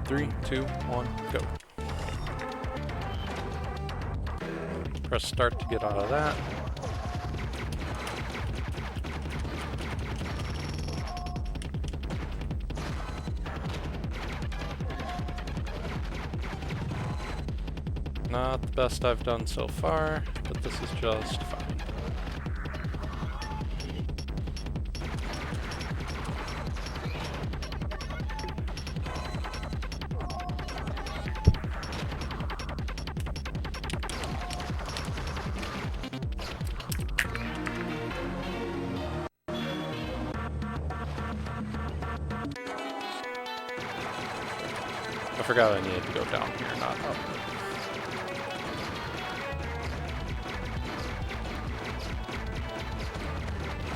3, 2, 1, go. Press start to get out of that. Not the best I've done so far, but this is just fine. I forgot I needed to go down here, not up.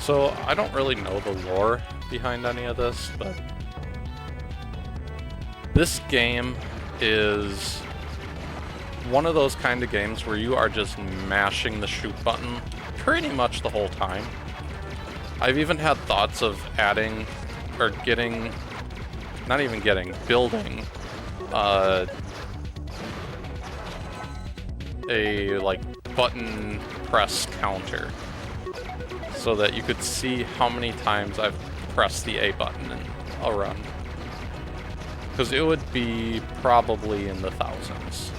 So, I don't really know the lore behind any of this, but this game is one of those kind of games where you are just mashing the shoot button pretty much the whole time. I've even had thoughts of adding, or getting, not even getting, building a like button press counter so that you could see how many times I've pressed the A button in a run, because it would be probably in the thousands.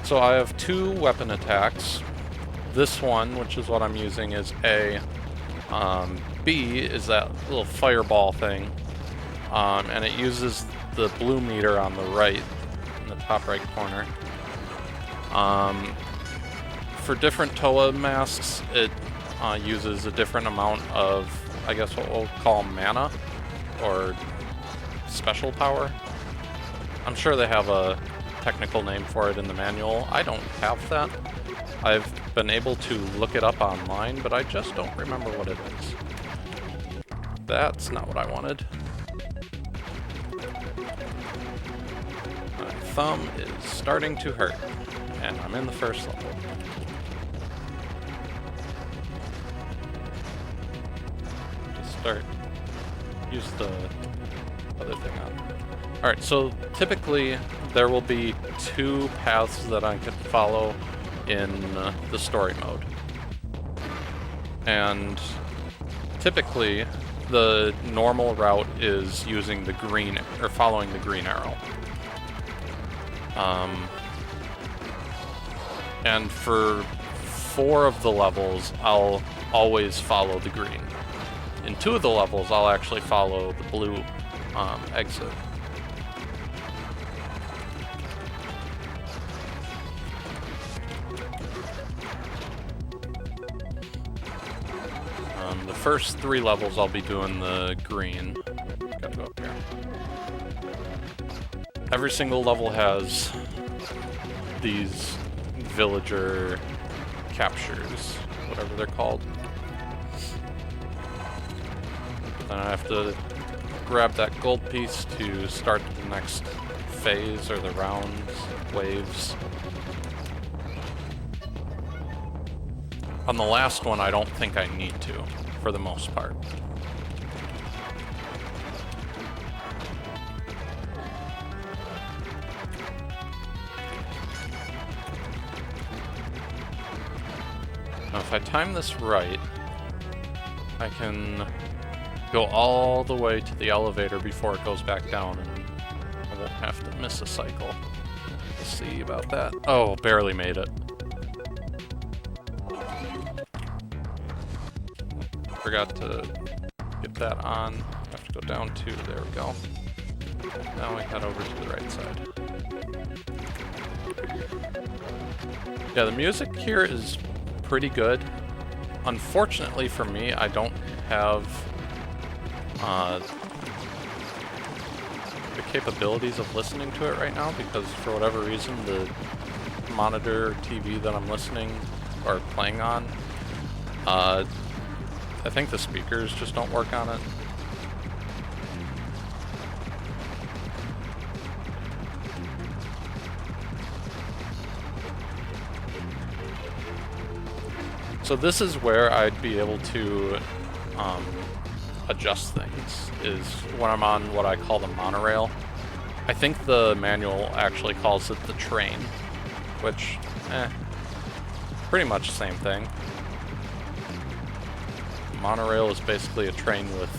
So I have 2 weapon attacks. This one, which is what I'm using, is A. B is that little fireball thing, and it uses the blue meter on the right, in the top right corner. For different Toa masks, it uses a different amount of, I guess what we'll call mana, or special power. I'm sure they have a technical name for it in the manual. I don't have that. I've been able to look it up online, but I just don't remember what it is. That's not what I wanted. My thumb is starting to hurt, and I'm in the first level. Just start, use the other thing on. Alright, so typically there will be 2 paths that I could follow in the story mode. And typically the normal route is using the green, or following the green arrow. And for 4 of the levels, I'll always follow the green. In 2 of the levels, I'll actually follow the blue exit. The first 3 levels I'll be doing the green. Gotta go up here. Every single level has these villager captures, whatever they're called. Then I have to grab that gold piece to start the next phase, or the rounds, waves. On the last one, I don't think I need to, for the most part. Now, if I time this right, I can go all the way to the elevator before it goes back down, and I won't have to miss a cycle. We'll see about that. Oh, barely made it. Forgot to get that on. Have to go down 2. There we go. Now we head over to the right side. Yeah, the music here is pretty good. Unfortunately for me, I don't have the capabilities of listening to it right now, because for whatever reason the monitor or TV that I'm listening or playing on, I think the speakers just don't work on it. So this is where I'd be able to adjust things is when I'm on what I call the monorail. I think the manual actually calls it the train, which, pretty much the same thing. Monorail is basically a train with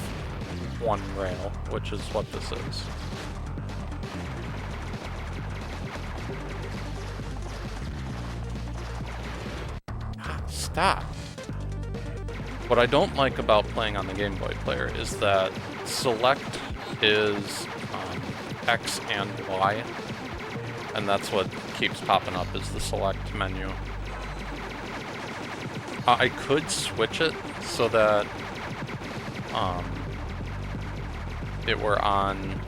one rail, which is what this is. Stop! What I don't like about playing on the Game Boy player is that select is X and Y, and that's what keeps popping up is the select menu. I could switch it so that it were on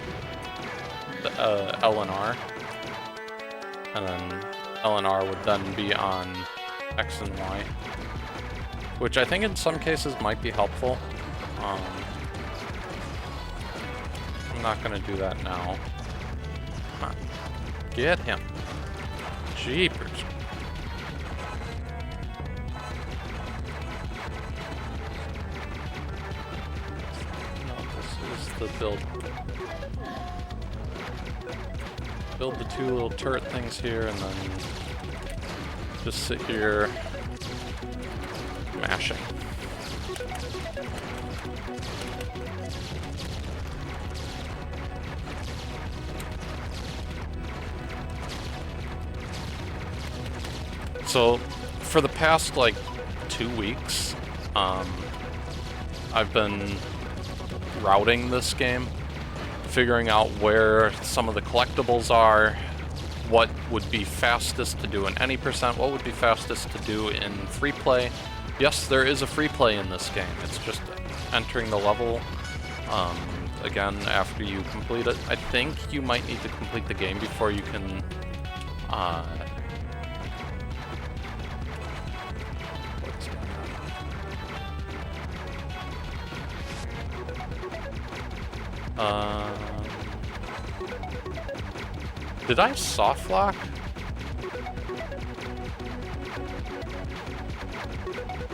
the L and R, and then L and R would then be on X and Y, which I think in some cases might be helpful. I'm not gonna do that now. Come on. Get him. Jeepers. No, this is the build. Build the two little turret things here and then just sit here mashing. So, for the past, like, 2 weeks, I've been routing this game, figuring out where some of the collectibles are, what would be fastest to do in any percent, what would be fastest to do in free play. Yes, there is a free play in this game, it's just entering the level, again, after you complete it. I think you might need to complete the game before you can, did I soft lock?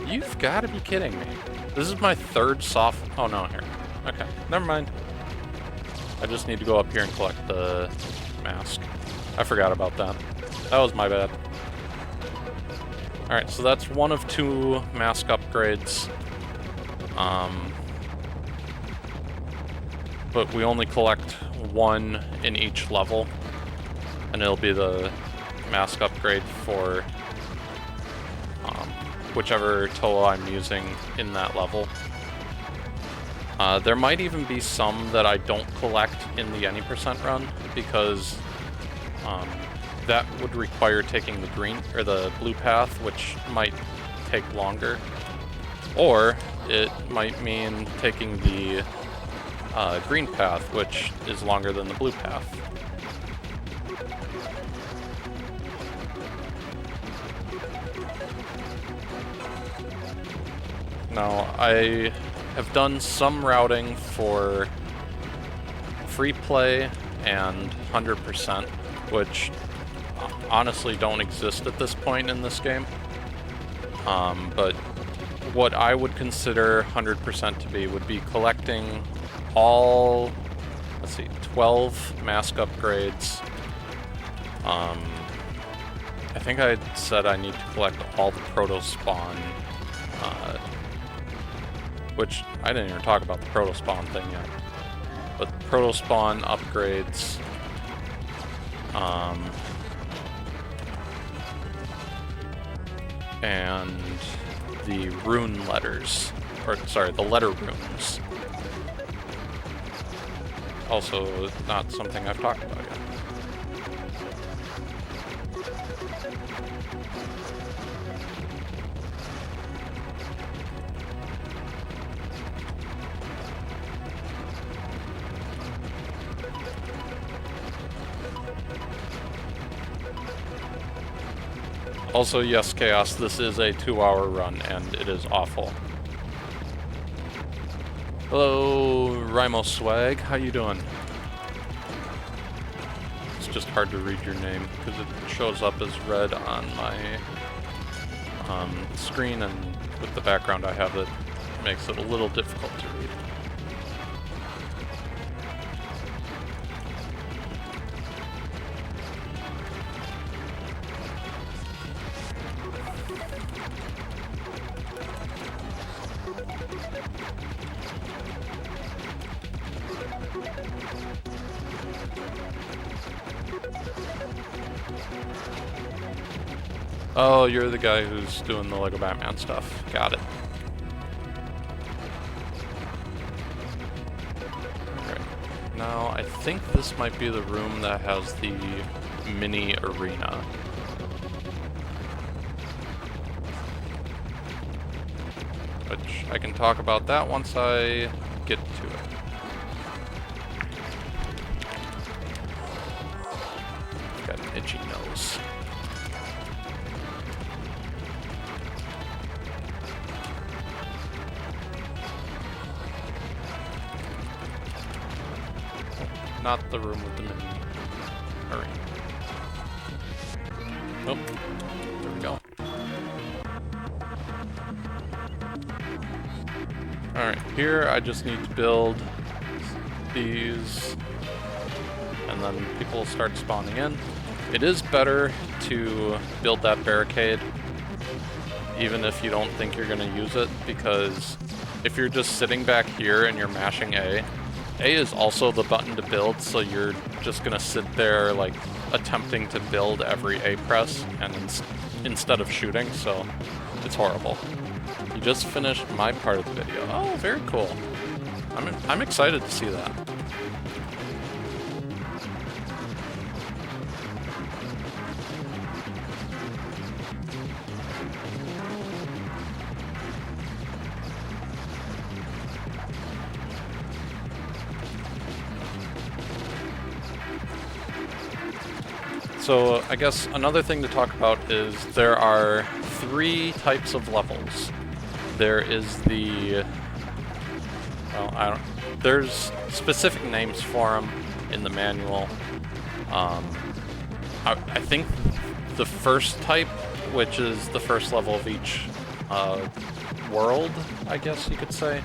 You've got to be kidding me. This is my third soft... Oh, no, here. Okay, never mind. I just need to go up here and collect the mask. I forgot about that. That was my bad. Alright, so that's one of 2 mask upgrades. But we only collect 1 in each level. And it'll be the mask upgrade for whichever Toa I'm using in that level. There might even be some that I don't collect in the any percent run, because that would require taking the green or the blue path, which might take longer. Or it might mean taking the green path, which is longer than the blue path. Now, I have done some routing for free play and 100%, which honestly don't exist at this point in this game. But what I would consider 100% to be would be collecting all, let's see, 12 mask upgrades. I think I said I need to collect all the proto spawn, which I didn't even talk about the proto spawn thing yet. But proto spawn upgrades, and the rune letters, or sorry, the letter runes. Also, not something I've talked about yet. Also, yes, Chaos, this is a 2-hour run, and it is awful. Hello, Rimo Swag, how you doing? It's just hard to read your name, because it shows up as red on my screen, and with the background I have it makes it a little difficult to read. Oh, you're the guy who's doing the Lego Batman stuff. Got it. Alright. Now, I think this might be the room that has the mini arena. Which I can talk about that once I get to it. Got an itchy nose. Not the room with the mini arena. Nope. There we go. Alright, here I just need to build these, and then people will start spawning in. It is better to build that barricade even if you don't think you're going to use it, because if you're just sitting back here and you're mashing A is also the button to build, so you're just gonna sit there like attempting to build every A press and instead of shooting, so it's horrible. You just finished my part of the video. Oh, very cool. I'm excited to see that. So I guess another thing to talk about is there are 3 types of levels. There is the, well, there's specific names for them in the manual. I think the first type, which is the first level of each world, I guess you could say,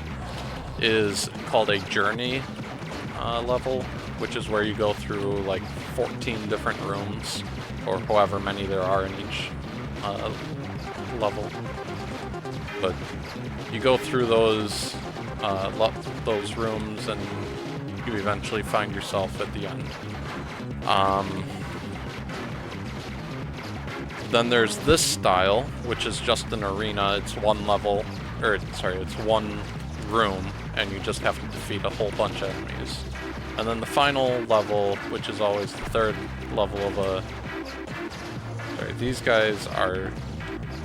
is called a journey level, which is where you go through like 14 different rooms, or however many there are in each level. But you go through those rooms, and you eventually find yourself at the end. Then there's this style, which is just an arena. It's one level, or sorry, it's one room, and you just have to defeat a whole bunch of enemies. And then the final level, which is always the third level of a... Sorry, these guys are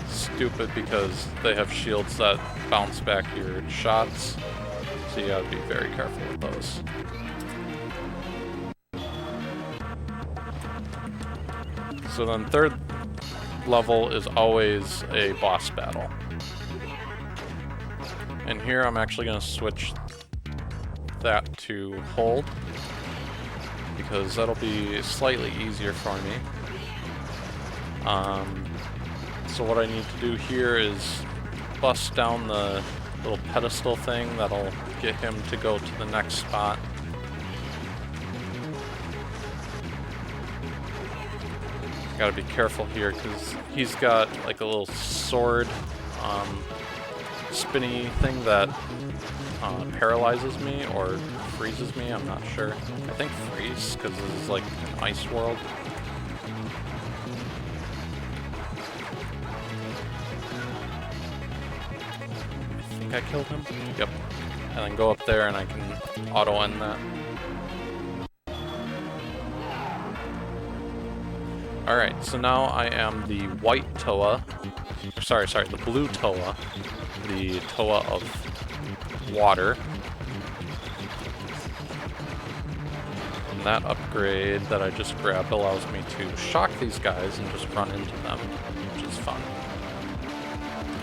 stupid because they have shields that bounce back your shots, so you gotta be very careful with those. So then third level is always a boss battle. And here I'm actually going to switch that to hold, because that'll be slightly easier for me. So what I need to do here is bust down the little pedestal thing that'll get him to go to the next spot. Gotta be careful here because he's got like a little sword spinny thing that paralyzes me or freezes me, I'm not sure. I think freeze, because this is like an ice world. I think I killed him. Yep. And then go up there and I can auto-end that. Alright, so now I am the white Toa. Sorry, the blue Toa. The Toa of water. And that upgrade that I just grabbed allows me to shock these guys and just run into them, which is fun.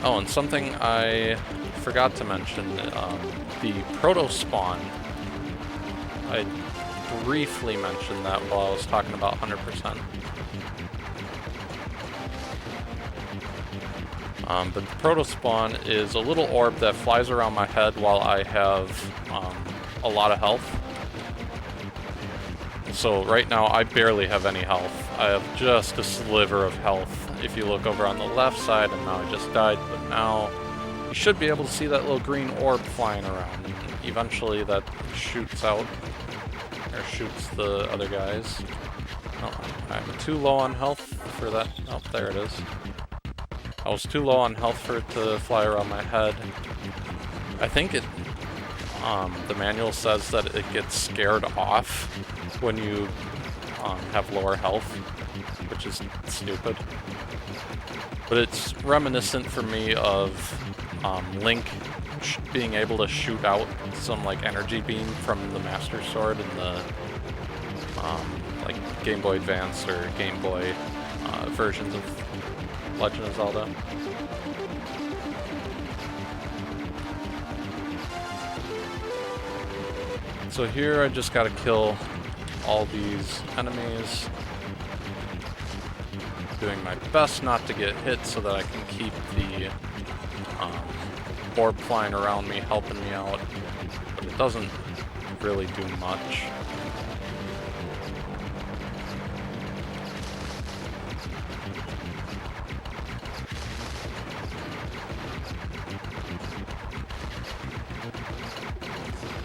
Oh, and something I forgot to mention, the proto-spawn. I briefly mentioned that while I was talking about 100%. But the proto spawn is a little orb that flies around my head while I have a lot of health. So right now I barely have any health. I have just a sliver of health. If you look over on the left side, and now I just died, but now you should be able to see that little green orb flying around. And eventually that shoots out, or shoots the other guys. Oh, I'm too low on health for that. Oh, there it is. I was too low on health for it to fly around my head. I think it, the manual says that it gets scared off when you have lower health, which is stupid. But it's reminiscent for me of Link being able to shoot out some like energy beam from the Master Sword in the like Game Boy Advance or Game Boy versions of Legend of Zelda. So here I just gotta kill all these enemies. Doing my best not to get hit so that I can keep the orb flying around me, helping me out. But it doesn't really do much.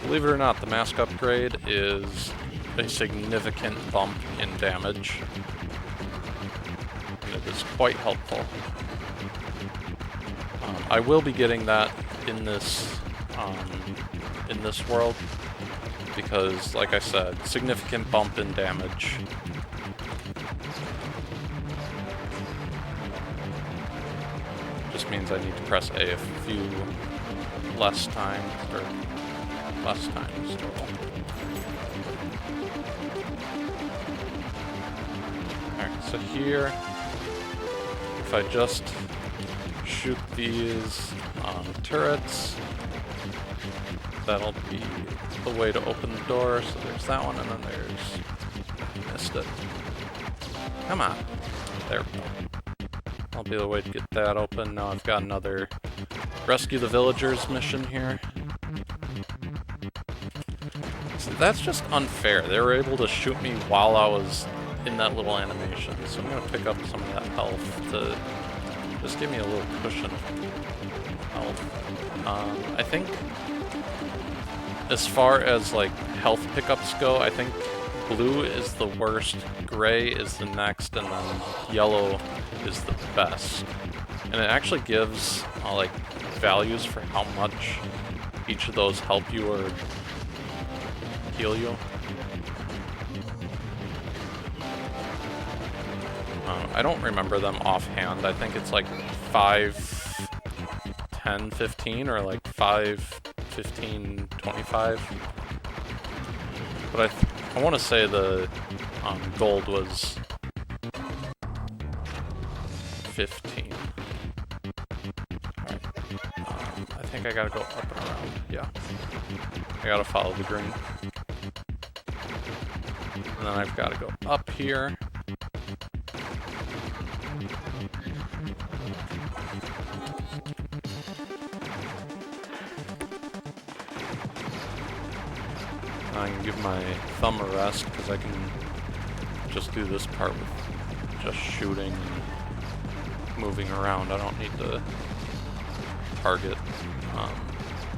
Believe it or not, the mask upgrade is a significant bump in damage. And it is quite helpful. I will be getting that in this world because, like I said, significant bump in damage. Just means I need to press A a few less times, or less times total. Alright, so here, if I just shoot these turrets, that'll be the way to open the door. So there's that one, and then there's... missed it. Come on. There we go. That'll be the way to get that open. Now I've got another rescue the villagers mission here. So that's just unfair. They were able to shoot me while I was in that little animation. So I'm going to pick up some of that health to just give me a little cushion of health. I think as far as like health pickups go, I think blue is the worst, gray is the next, and then yellow is the best. And it actually gives like values for how much each of those help you or heal you. I don't remember them offhand. I think it's like 5, 10, 15, or like 5, 15, 25. But I want to say the gold was 15. Alright. I think I gotta go up and around. Yeah. I gotta follow the green. And then I've gotta go up here. I can give my thumb a rest because I can just do this part with just shooting and moving around. I don't need to target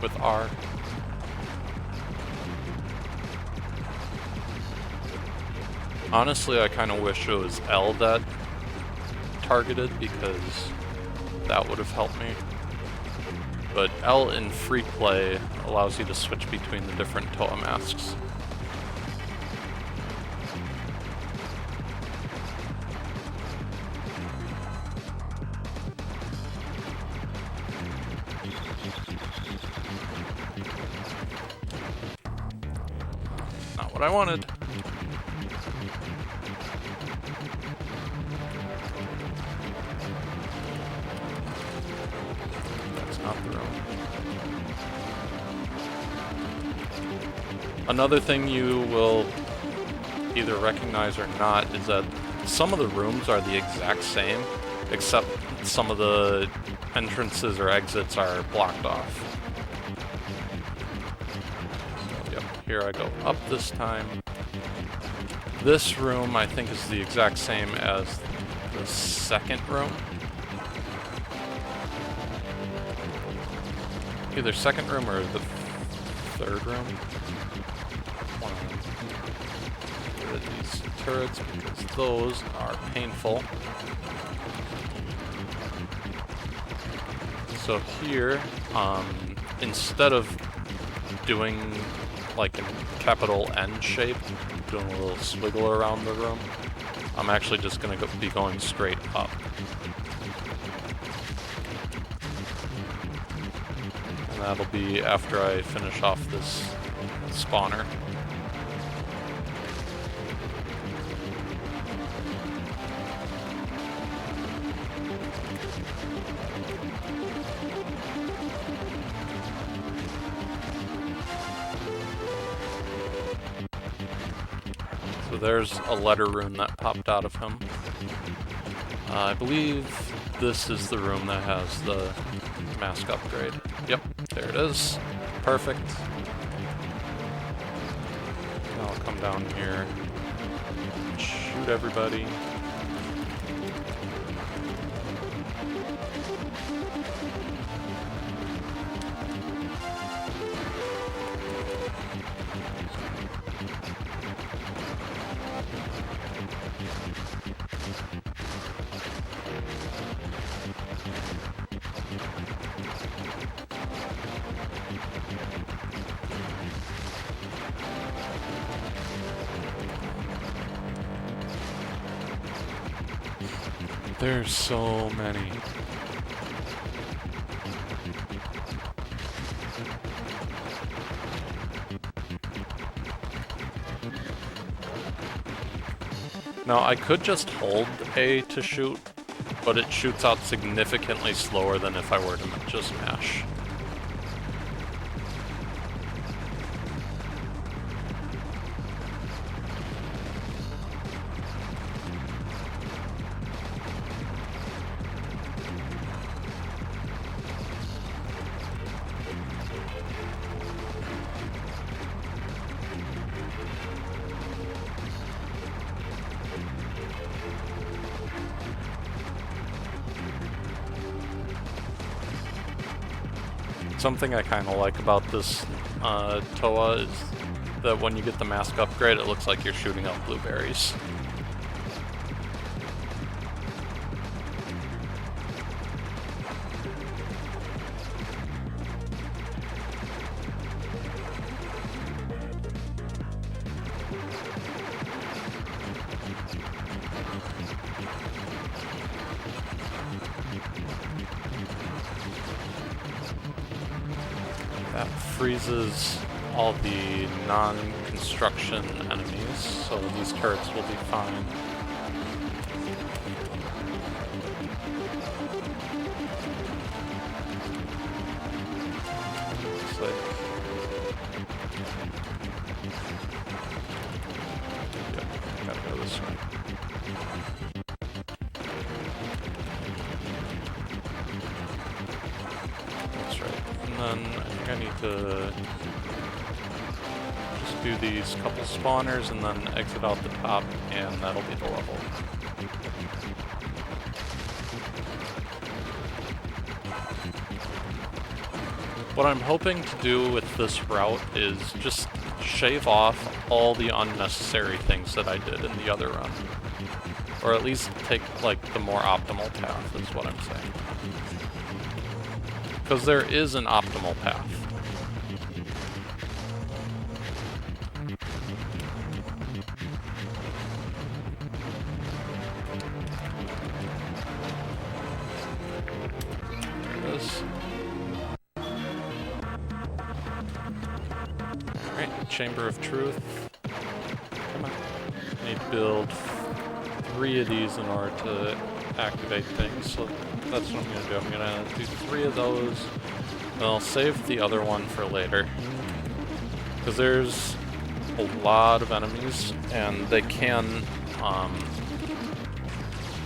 with R. Honestly, I kind of wish it was L that targeted because that would have helped me. But L in free play allows you to switch between the different Toa masks. Not what I wanted. Another thing you will either recognize or not is that some of the rooms are the exact same, except some of the entrances or exits are blocked off. So, yep, here I go up this time. This room, I think, is the exact same as the second room. Either second room or the third room. One of them. Get rid of these turrets because those are painful. So here, instead of doing like a capital N shape, doing a little swiggle around the room, I'm actually just going to be going straight up. And that'll be after I finish off this spawner. So there's a letter rune that popped out of him. I believe this is the room that has the mask upgrade. Yep, there it is. Perfect. Now I'll come down here and shoot everybody. There's so many. Now I could just hold A to shoot, but it shoots out significantly slower than if I were to just mash. Something I kind of like about this Toa is that when you get the mask upgrade, it looks like you're shooting out blueberries. That freezes all the non-construction enemies, so these turrets will be fine. Looks like... Yep, gotta go this way. That's right. And then I think I need to just do these couple spawners and then exit out the top, and that'll be the level. What I'm hoping to do with this route is just shave off all the unnecessary things that I did in the other run. Or at least take, like, the more optimal path, is what I'm saying. Because there is an optimal path. There it is. Alright, Chamber of Truth. Come on. I need to build 3 of these in order to activate things, so that's what I'm going to do. I'm going to do 3 of those, and I'll save the other one for later. Because there's a lot of enemies, and they can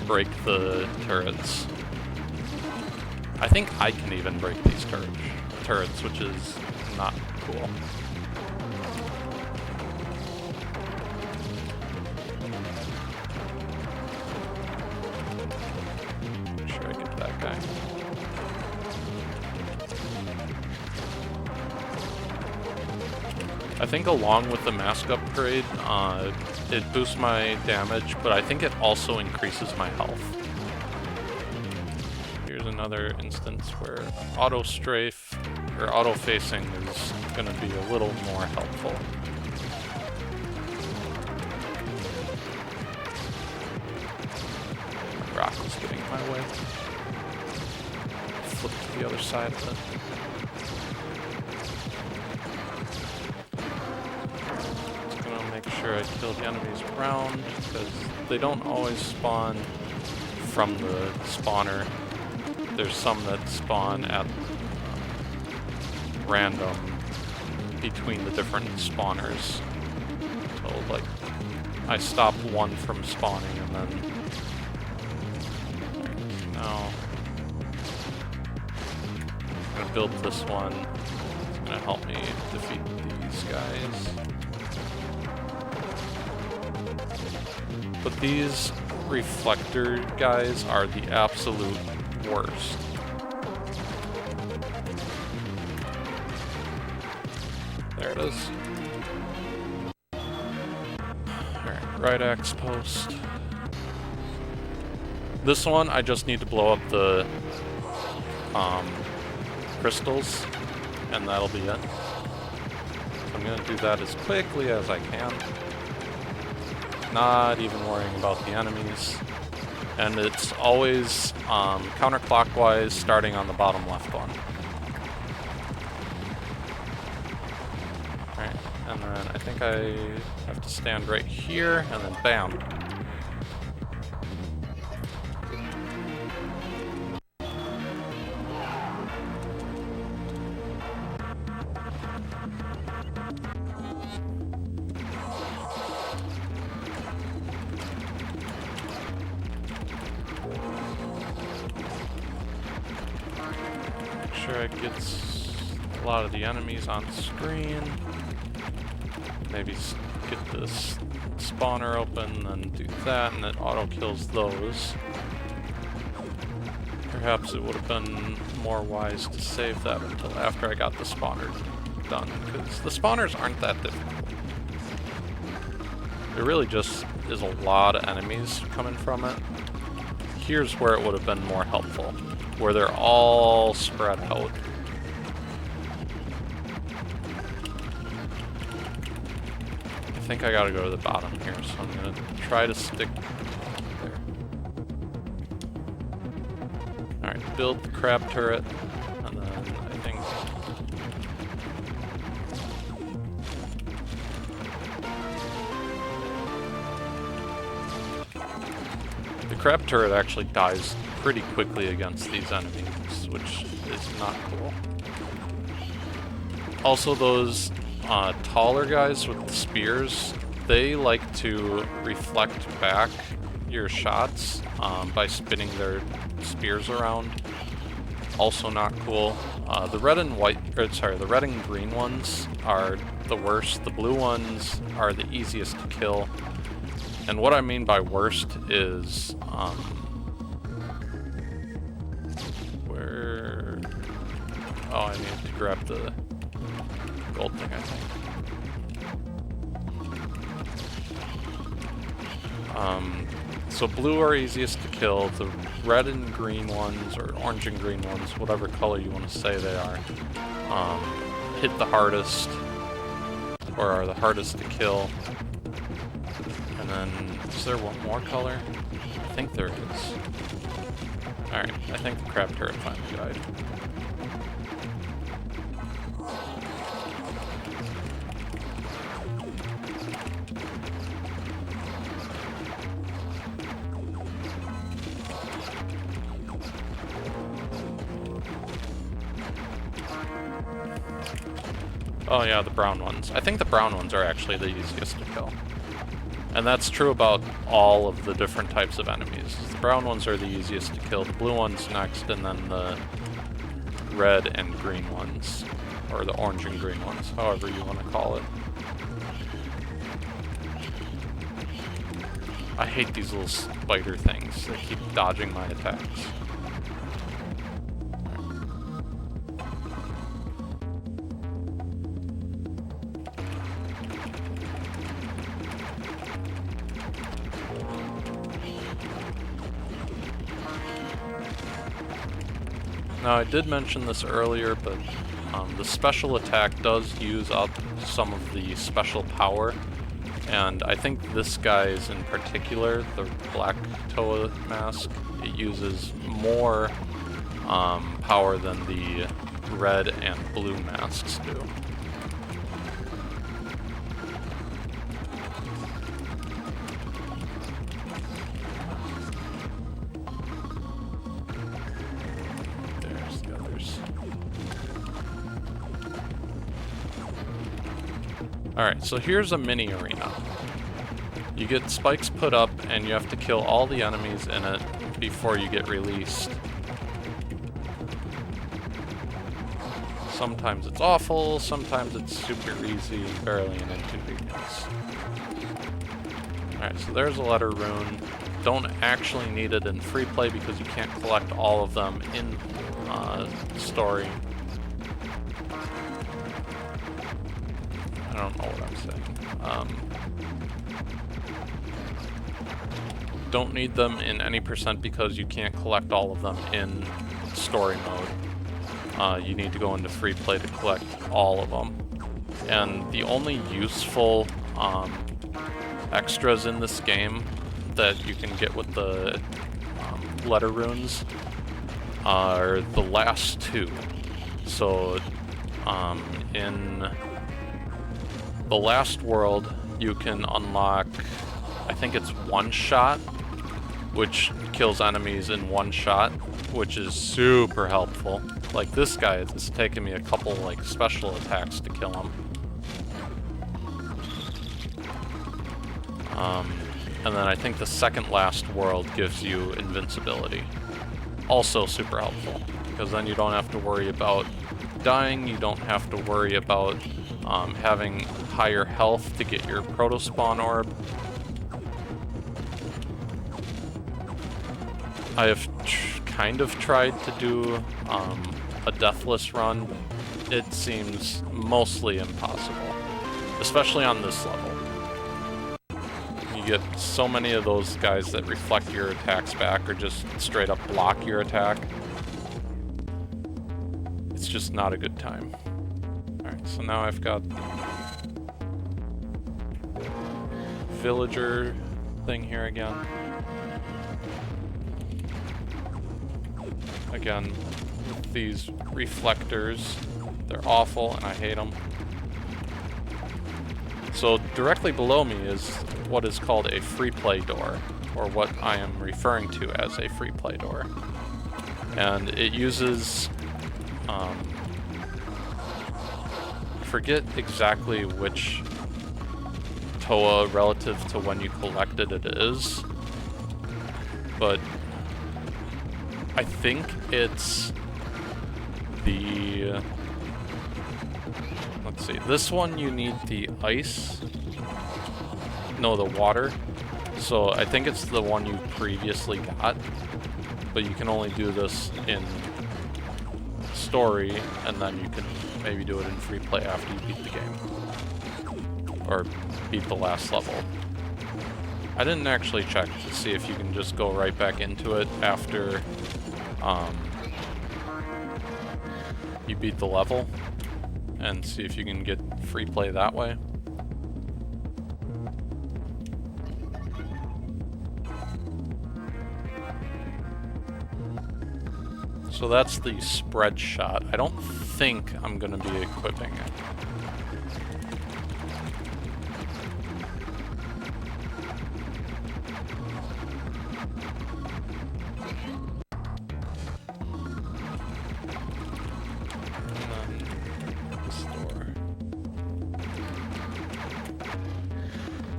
break the turrets. I think I can even break these turrets, which is not cool. Make sure I get that guy. I think along with the mask upgrade, it boosts my damage, but I think it also increases my health. Here's another instance where auto strafe or auto facing is going to be a little more helpful. Rock was getting in my way. Flip to the other side of it. Make sure I kill the enemies around, because they don't always spawn from the spawner. There's some that spawn at random between the different spawners. So like, I stop one from spawning and then... Now, I'm gonna build this one. It's gonna help me defeat these guys. But these reflector guys are the absolute worst. There it is. Alright, right axe post. This one, I just need to blow up the crystals, and that'll be it. I'm gonna do that as quickly as I can. Not even worrying about the enemies. And it's always counterclockwise, starting on the bottom left one. Alright, and then I think I have to stand right here, and then bam. It gets a lot of the enemies on screen. Maybe get this spawner open and do that, and it auto kills those. Perhaps it would have been more wise to save that until after I got the spawner done, because the spawners aren't that difficult. There really just is a lot of enemies coming from it. Here's where it would have been more helpful, where they're all spread out. I think I gotta go to the bottom here, so I'm gonna try to stick there. Alright, build the crab turret, and then I think... The crab turret actually dies pretty quickly against these enemies, which is not cool. Also, those taller guys with the spears, they like to reflect back your shots by spinning their spears around. Also not cool. The red and green ones are the worst. The blue ones are the easiest to kill. And what I mean by worst is where... Oh, I need to grab the gold thing, I think. So blue are easiest to kill. The red and green ones, or orange and green ones, whatever color you want to say they are, hit the hardest, or are the hardest to kill. And then, is there one more color? I think there is. Alright, I think the crab turret finally died. Oh yeah, the brown ones. I think the brown ones are actually the easiest to kill. And that's true about all of the different types of enemies. The brown ones are the easiest to kill. The blue ones next, and then the red and green ones. Or the orange and green ones, however you want to call it. I hate these little spider things. They keep dodging my attacks. Now, I did mention this earlier, but the special attack does use up some of the special power, and I think this guy's in particular, the black Toa mask, it uses more power than the red and blue masks do. Alright, so here's a mini arena. You get spikes put up, and you have to kill all the enemies in it before you get released. Sometimes it's awful, sometimes it's super easy, barely an inconvenience. Alright, so there's a letter rune. Don't actually need it in free play because you can't collect all of them in story. I don't know what I'm saying. Don't need them in any percent because you can't collect all of them in story mode. You need to go into free play to collect all of them. And the only useful extras in this game that you can get with the letter runes are the last two. So in the last world, you can unlock, I think it's one shot, which kills enemies in one shot, which is super helpful. Like this guy, it's taken me a couple like special attacks to kill him. And then I think the second last world gives you invincibility. Also super helpful, because then you don't have to worry about dying, you don't have to worry about having higher health to get your proto-spawn orb. I have kind of tried to do a deathless run. It seems mostly impossible, especially on this level. You get so many of those guys that reflect your attacks back or just straight up block your attack. It's just not a good time. Alright, so now I've got the villager thing here again. Again, with these reflectors, they're awful and I hate them. So directly below me is what is called a free play door, or what I am referring to as a free play door. And it uses, forget exactly which Toa relative to when you collected it is, but I think it's the, let's see, this one you need the ice, no, the water, so I think it's the one you previously got, but you can only do this in story, and then you can maybe do it in free play after you beat the game, or beat the last level. I didn't actually check to see if you can just go right back into it after you beat the level, and see if you can get free play that way. So that's the spread shot. I don't think I'm going to be equipping it.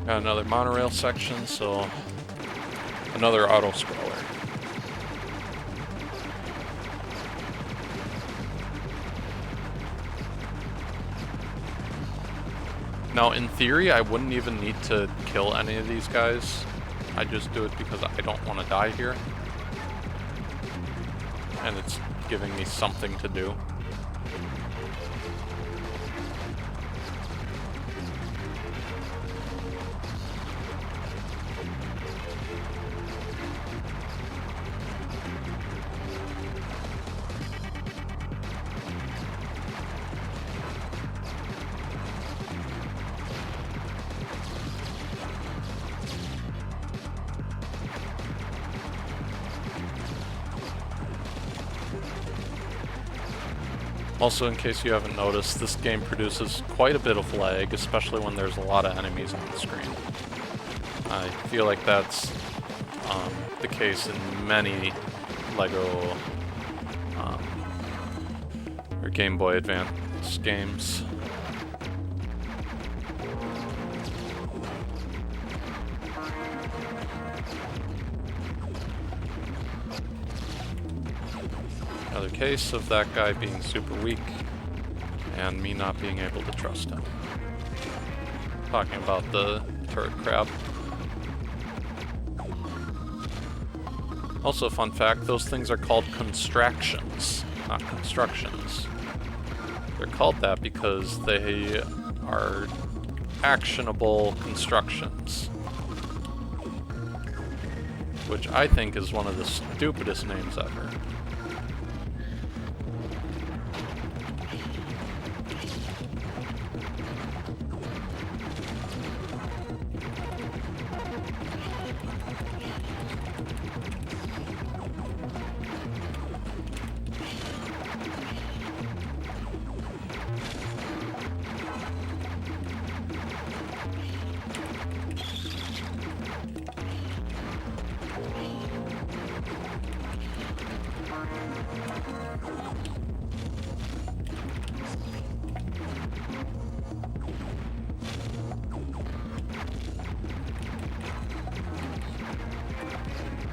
Got another monorail section, so Another auto-scroller. Now, in theory, I wouldn't even need to kill any of these guys. I just do it because I don't want to die here. And it's giving me something to do. Also, in case you haven't noticed, this game produces quite a bit of lag, especially when there's a lot of enemies on the screen. I feel like that's the case in many LEGO or Game Boy Advance games. Another case of that guy being super weak and me not being able to trust him. Talking about the turret crab. Also, fun fact, those things are called constructions, not constructions. They're called that because they are actionable constructions. Which I think is one of the stupidest names ever.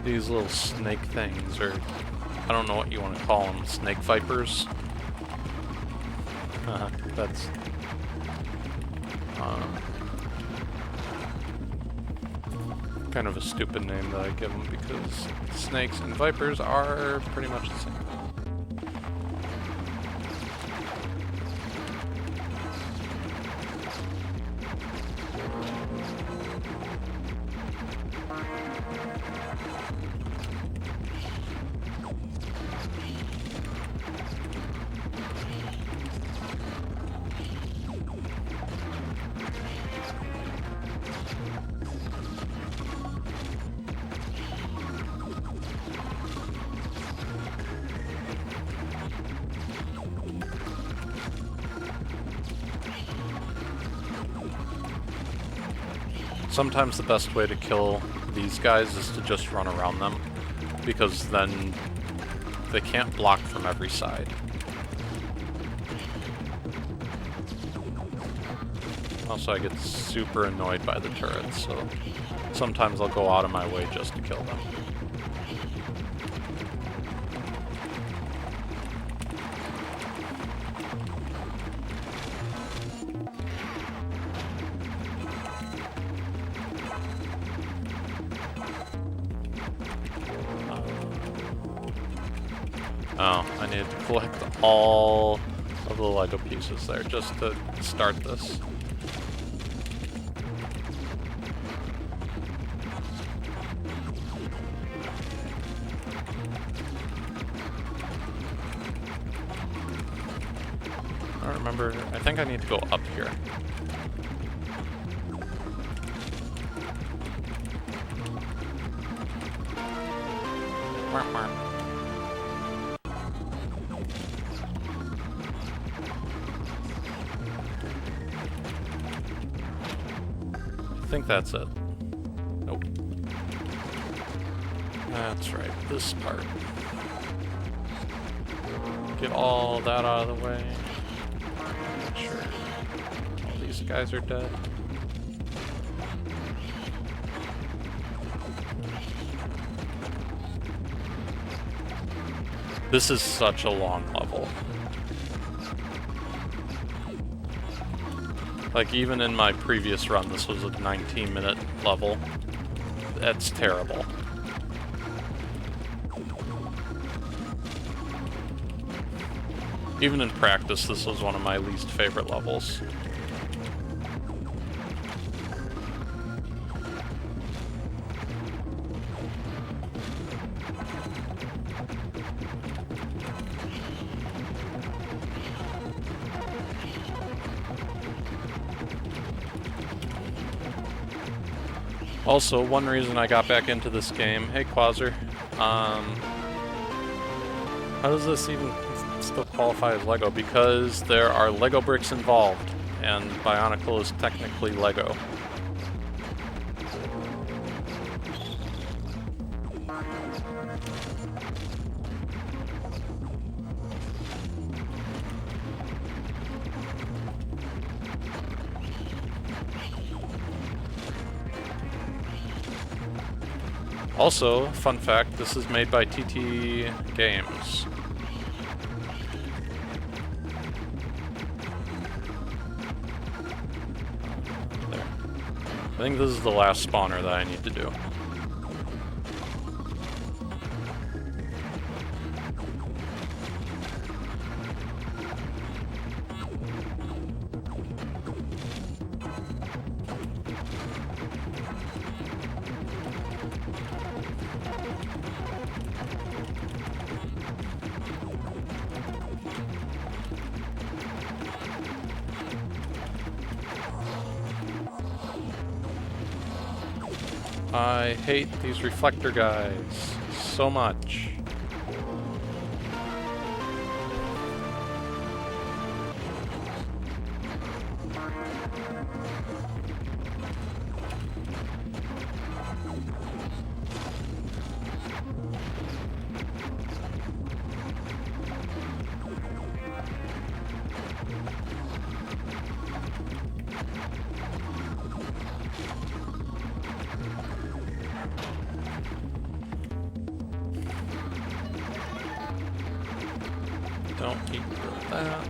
These little snake things, or I don't know what you want to call them, snake vipers. That's kind of a stupid name that I give them because snakes and vipers are pretty much the same. Sometimes the best way to kill these guys is to just run around them, because then they can't block from every side. Also, I get super annoyed by the turrets, so sometimes I'll go out of my way just to kill them. Oh, I needed to collect all of the Lego pieces there just to start this. I don't remember, I think I need to go up here. I think that's it. Nope. That's right, this part. Get all that out of the way. Make sure all these guys are dead. This is such a long level. Like, even in my previous run, this was a 19-minute level. That's terrible. Even in practice, this was one of my least favorite levels. Also, one reason I got back into this game, hey Quasar, how does this even still qualify as Lego? Because there are Lego bricks involved, and Bionicle is technically Lego. Also, fun fact, this is made by TT Games. There. I think this is the last spawner that I need to do. I hate these reflector guys so much. Don't eat that.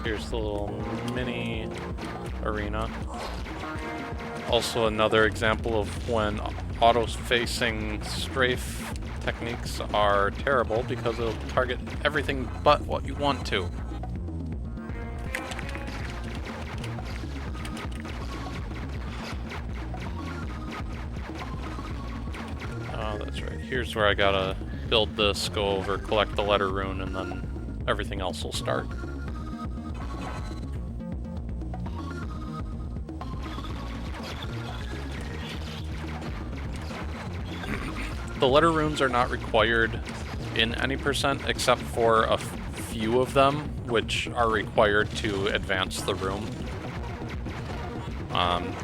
Here's the little mini arena. Also another example of when auto-facing strafe techniques are terrible because it'll target everything but what you want to. Oh, that's right. Here's where I gotta build this, go over, collect the letter rune, and then everything else will start. The letter runes are not required in any percent except for a few of them, which are required to advance the room.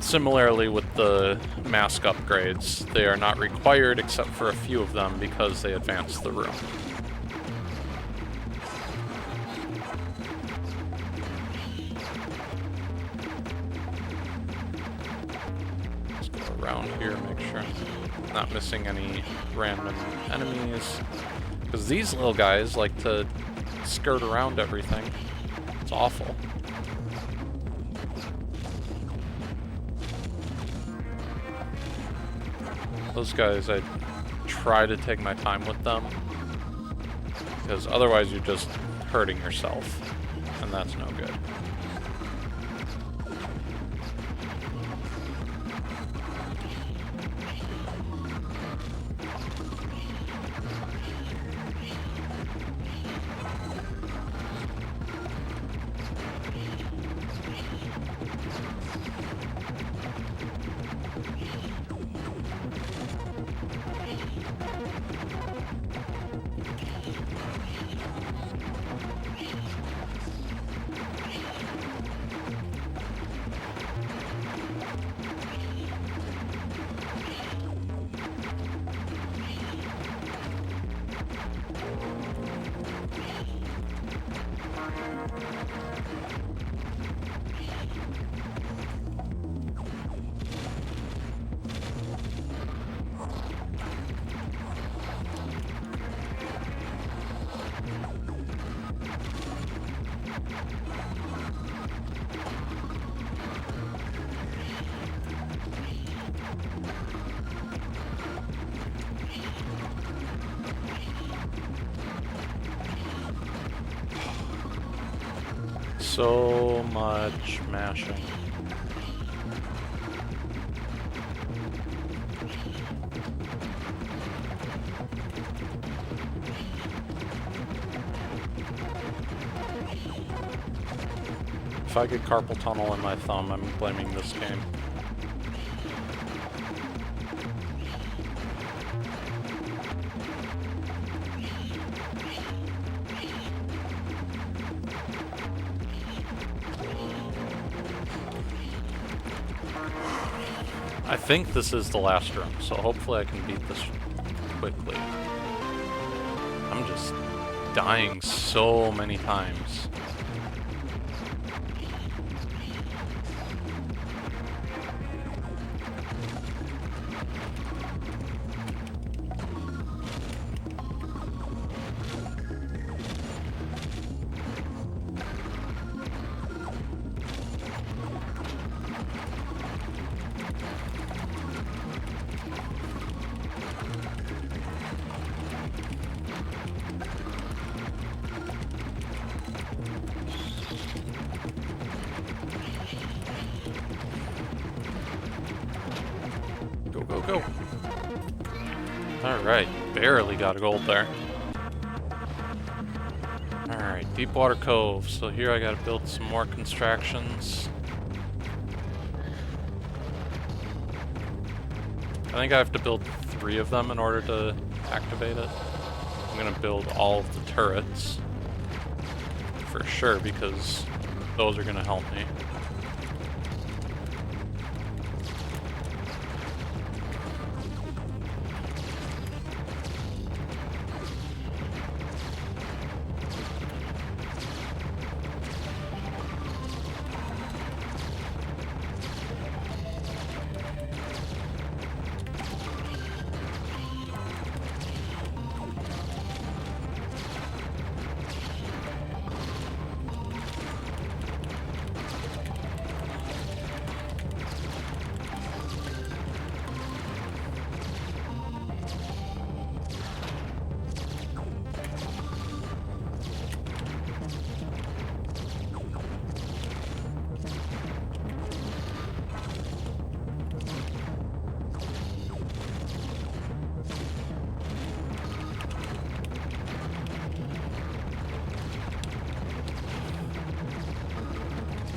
Similarly with the mask upgrades, they are not required except for a few of them because they advance the room. Around here, make sure I'm not missing any random enemies. Because these little guys like to skirt around everything. It's awful. Those guys, I try to take my time with them. Because otherwise you're just hurting yourself. And that's no good. So much mashing. If I get carpal tunnel in my thumb, I'm blaming this game. I think this is the last room, so hopefully I can beat this quickly. I'm just dying so many times. Go, go, go. Alright, barely got a gold there. Alright, Deepwater Cove. So here I gotta build some more constructions. I think I have to build 3 of them in order to activate it. I'm gonna build all of the turrets. For sure, because those are gonna help me.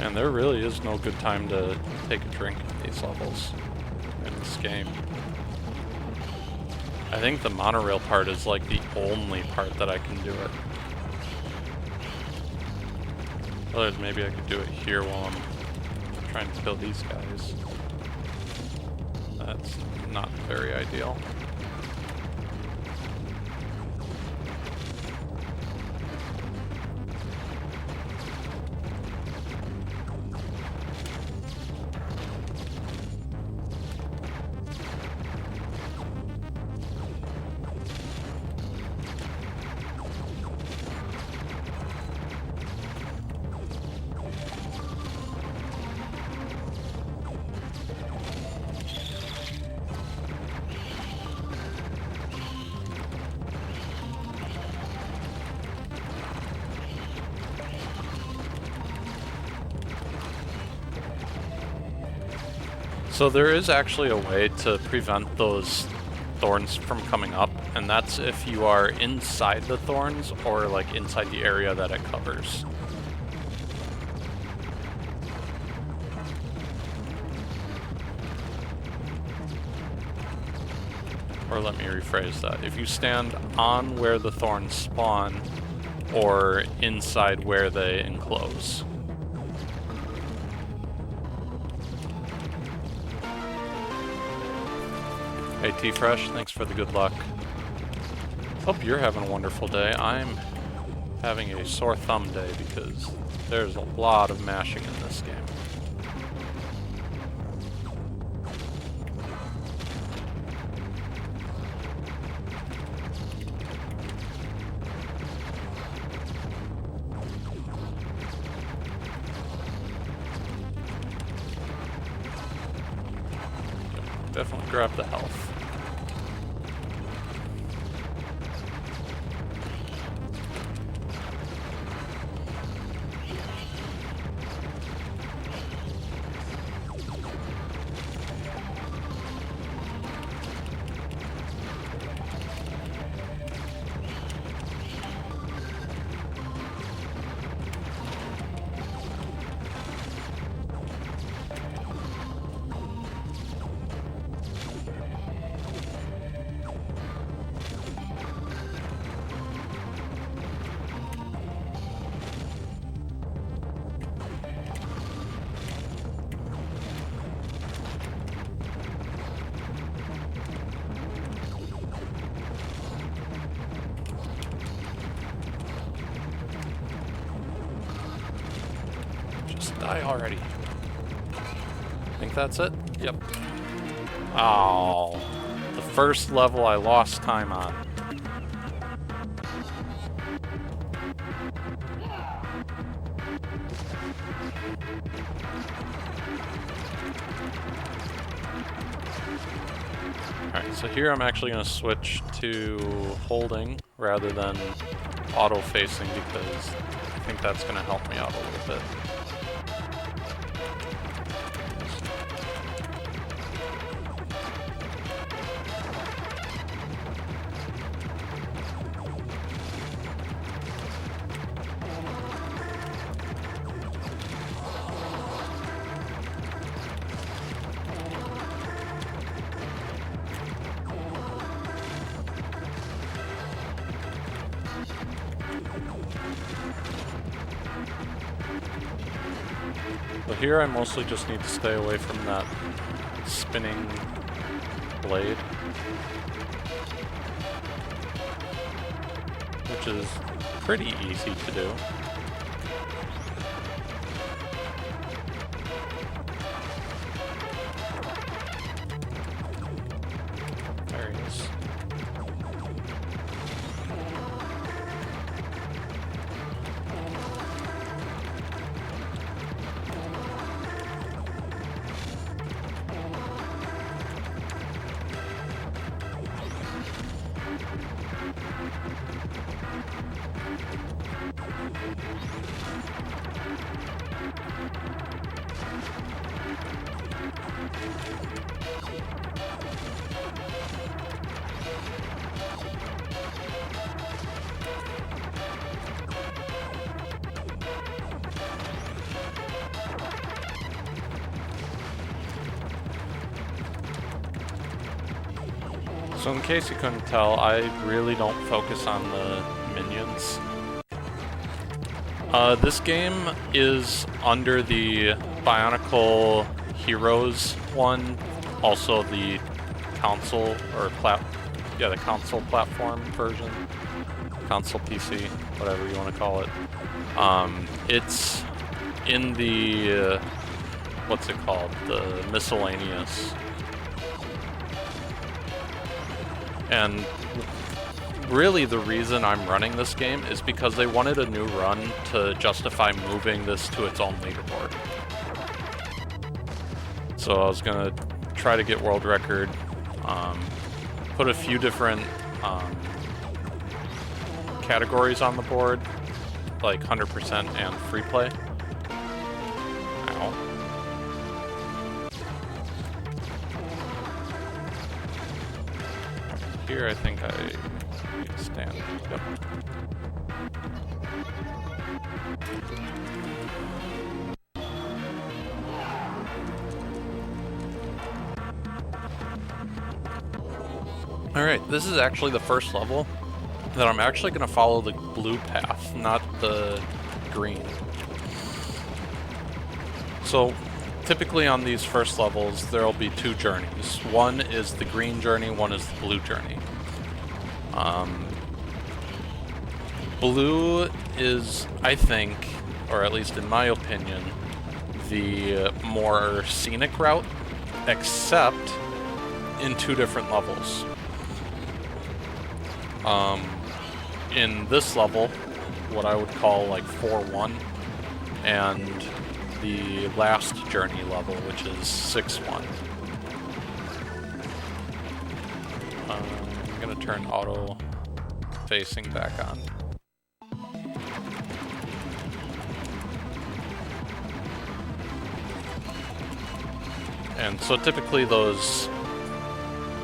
And there really is no good time to take a drink at these levels in this game. I think the monorail part is like the only part that I can do it. Otherwise, maybe I could do it here while I'm trying to kill these guys. That's not very ideal. So there is actually a way to prevent those thorns from coming up, and that's if you are inside the thorns or like inside the area that it covers. Or let me rephrase that. If you stand on where the thorns spawn or inside where they enclose. Hey T-Fresh, thanks for the good luck. Hope you're having a wonderful day. I'm having a sore thumb day because there's a lot of mashing in this game. definitely grab the health. Die already. I think that's it? Yep. Oh, the first level I lost time on. Alright, so here I'm actually going to switch to holding rather than auto-facing because I think that's going to help me out a little bit. But here I mostly just need to stay away from that spinning blade, which is pretty easy to do. There he is. So in case you couldn't tell, I really don't focus on the minions. This game is under the Bionicle Heroes one, also the console or the console platform version, console PC, whatever you want to call it. It's in the what's it called? The miscellaneous. And really the reason I'm running this game is because they wanted a new run to justify moving this to its own leaderboard. So I was gonna try to get world record, put a few different categories on the board, like 100% and free play. Ow. Here I think I need to stand. Yep. Alright, this is actually the first level that I'm actually going to follow the blue path, not the green. So, typically on these first levels, there'll be two journeys. One is the green journey, one is the blue journey. Blue is, I think, or at least in my opinion, the more scenic route, except in two different levels. In this level, what I would call like 4-1, and the last journey level, which is 6-1. turn auto facing back on. And so typically those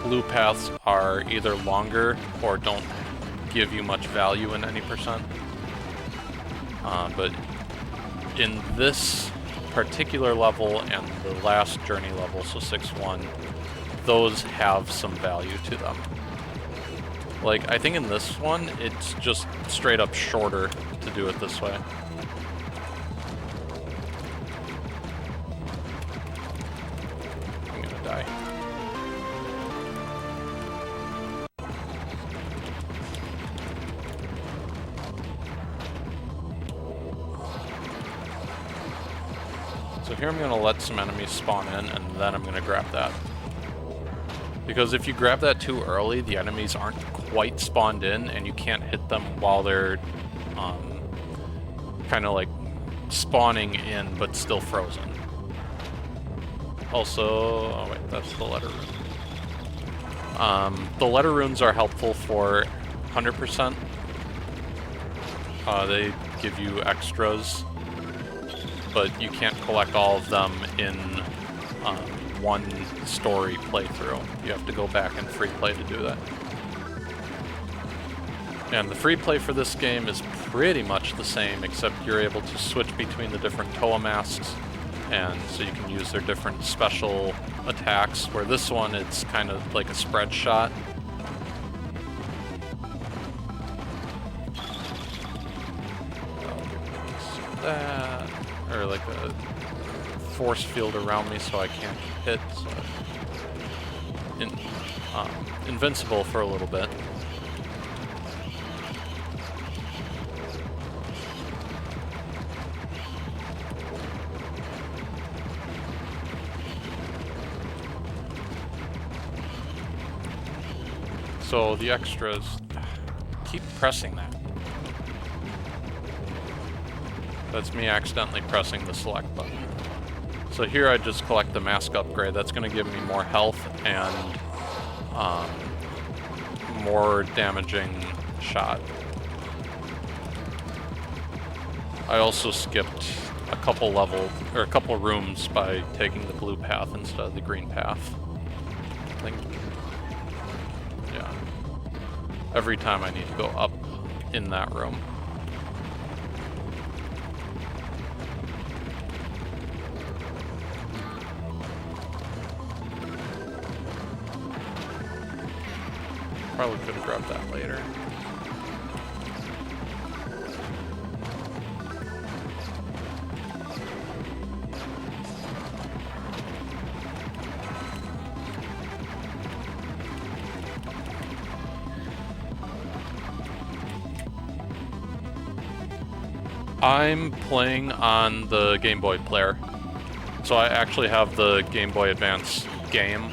blue paths are either longer or don't give you much value in any percent. But in this particular level and the last journey level, so 6-1, those have some value to them. Like, I think in this one, it's just straight up shorter to do it this way. I'm gonna die. So here I'm gonna let some enemies spawn in, and then I'm gonna grab that. Because if you grab that too early, the enemies aren't quite spawned in, and you can't hit them while they're kind of like spawning in, but still frozen. Also, oh wait, that's the letter rune. The letter runes are helpful for 100%. They give you extras, but you can't collect all of them in one story playthrough. You have to go back and free play to do that. And the free play for this game is pretty much the same, except you're able to switch between the different Toa masks, and so you can use their different special attacks, where this one, it's kind of like a spread shot. That, or like a force field around me so I can't hit. So invincible for a little bit. So the extras, keep pressing that. That's me accidentally pressing the select button. So here I just collect the mask upgrade. That's going to give me more health and more damaging shot. I also skipped a couple rooms by taking the blue path instead of the green path. I think, yeah. Every time I need to go up in that room. Probably could have grabbed that later. I'm playing on the Game Boy player. So I actually have the Game Boy Advance game.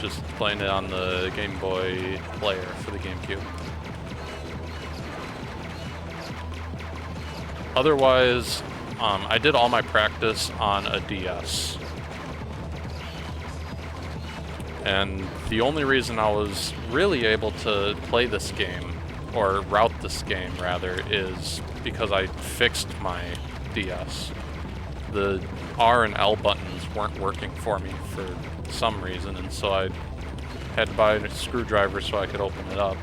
Just playing it on the Game Boy player for the GameCube. Otherwise, I did all my practice on a DS. And the only reason I was really able to play this game, or route this game rather, is because I fixed my DS. The R and L buttons weren't working for me for some reason, and so I had to buy a screwdriver so I could open it up.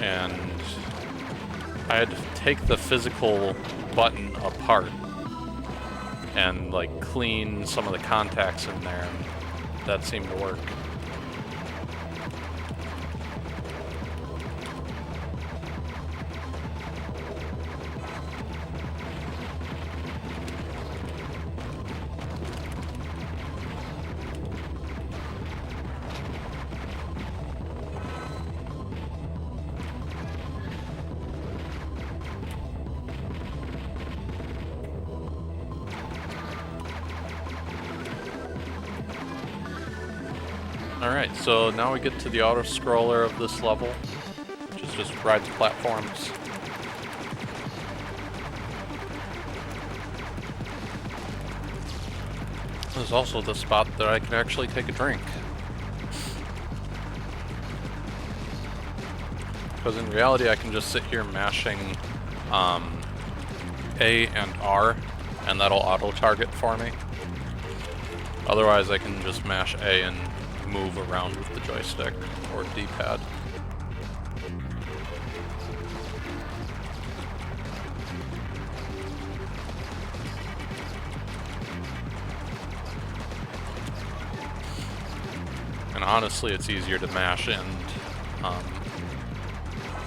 And I had to take the physical button apart and like clean some of the contacts in there, and that seemed to work. Alright, so now we get to the auto-scroller of this level, which is just ride the platforms. There's also the spot that I can actually take a drink. Because in reality, I can just sit here mashing A and R, and that'll auto-target for me. Otherwise, I can just mash A and move around with the joystick or D-pad. And honestly, it's easier to mash and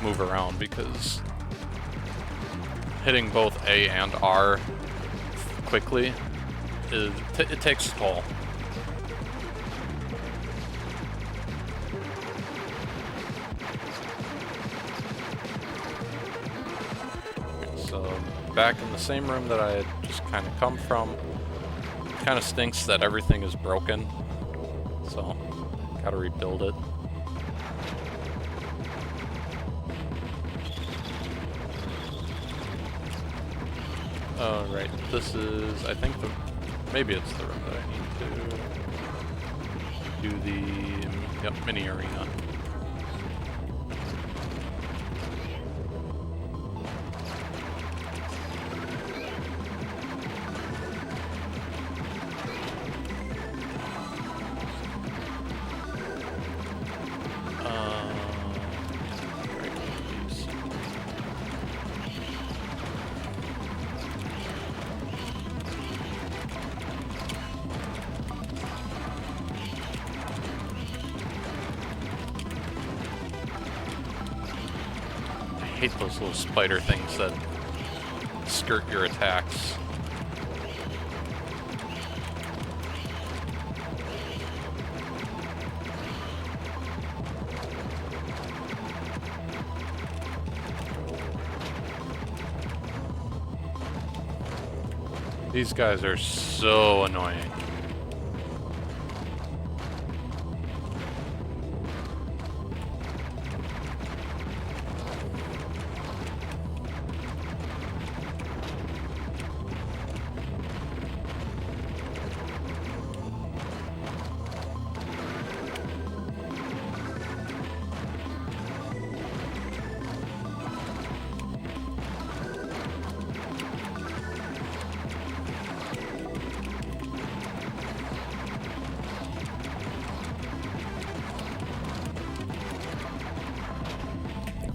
move around because hitting both A and R quickly it takes a toll. So back in the same room that I had just kind of come from. Kind of stinks that everything is broken, so gotta rebuild it. Right, this is, I think, maybe it's the room that I need to do the, yep, mini arena. I hate those little spider things that skirt your attacks. These guys are so annoying.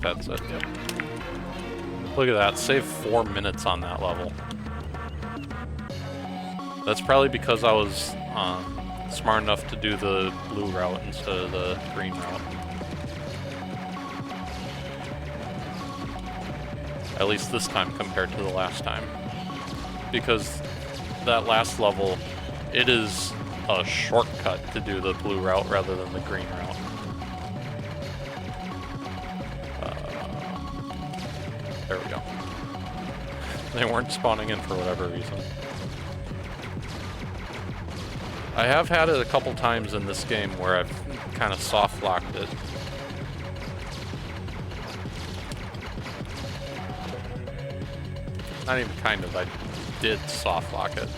That's it, yep. Look at that, save 4 minutes on that level. That's probably because I was smart enough to do the blue route instead of the green route. At least this time compared to the last time. Because that last level, it is a shortcut to do the blue route rather than the green route. There we go. They weren't spawning in for whatever reason. I have had it a couple times in this game where I've kind of soft-locked it. Not even kind of, I did soft-lock it.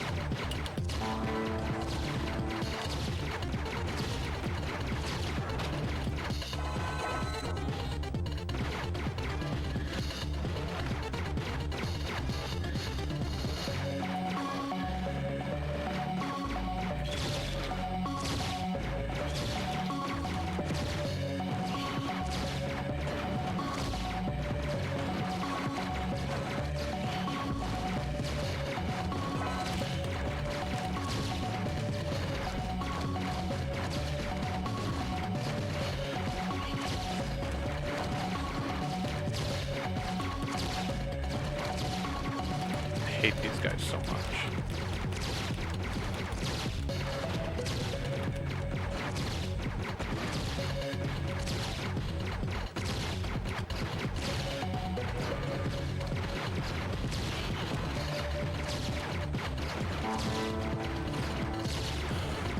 I hate these guys so much.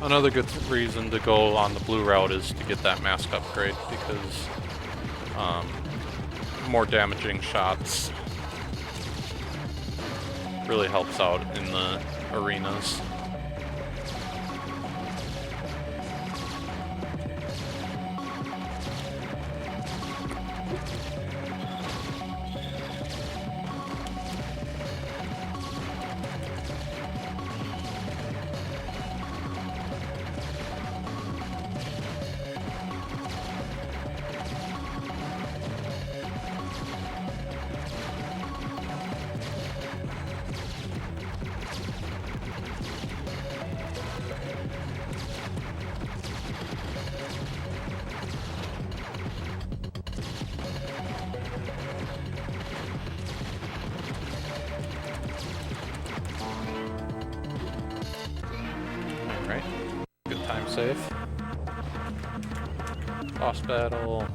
Another good reason to go on the blue route is to get that mask upgrade, because more damaging shots really helps out in the arenas. save. Boss battle.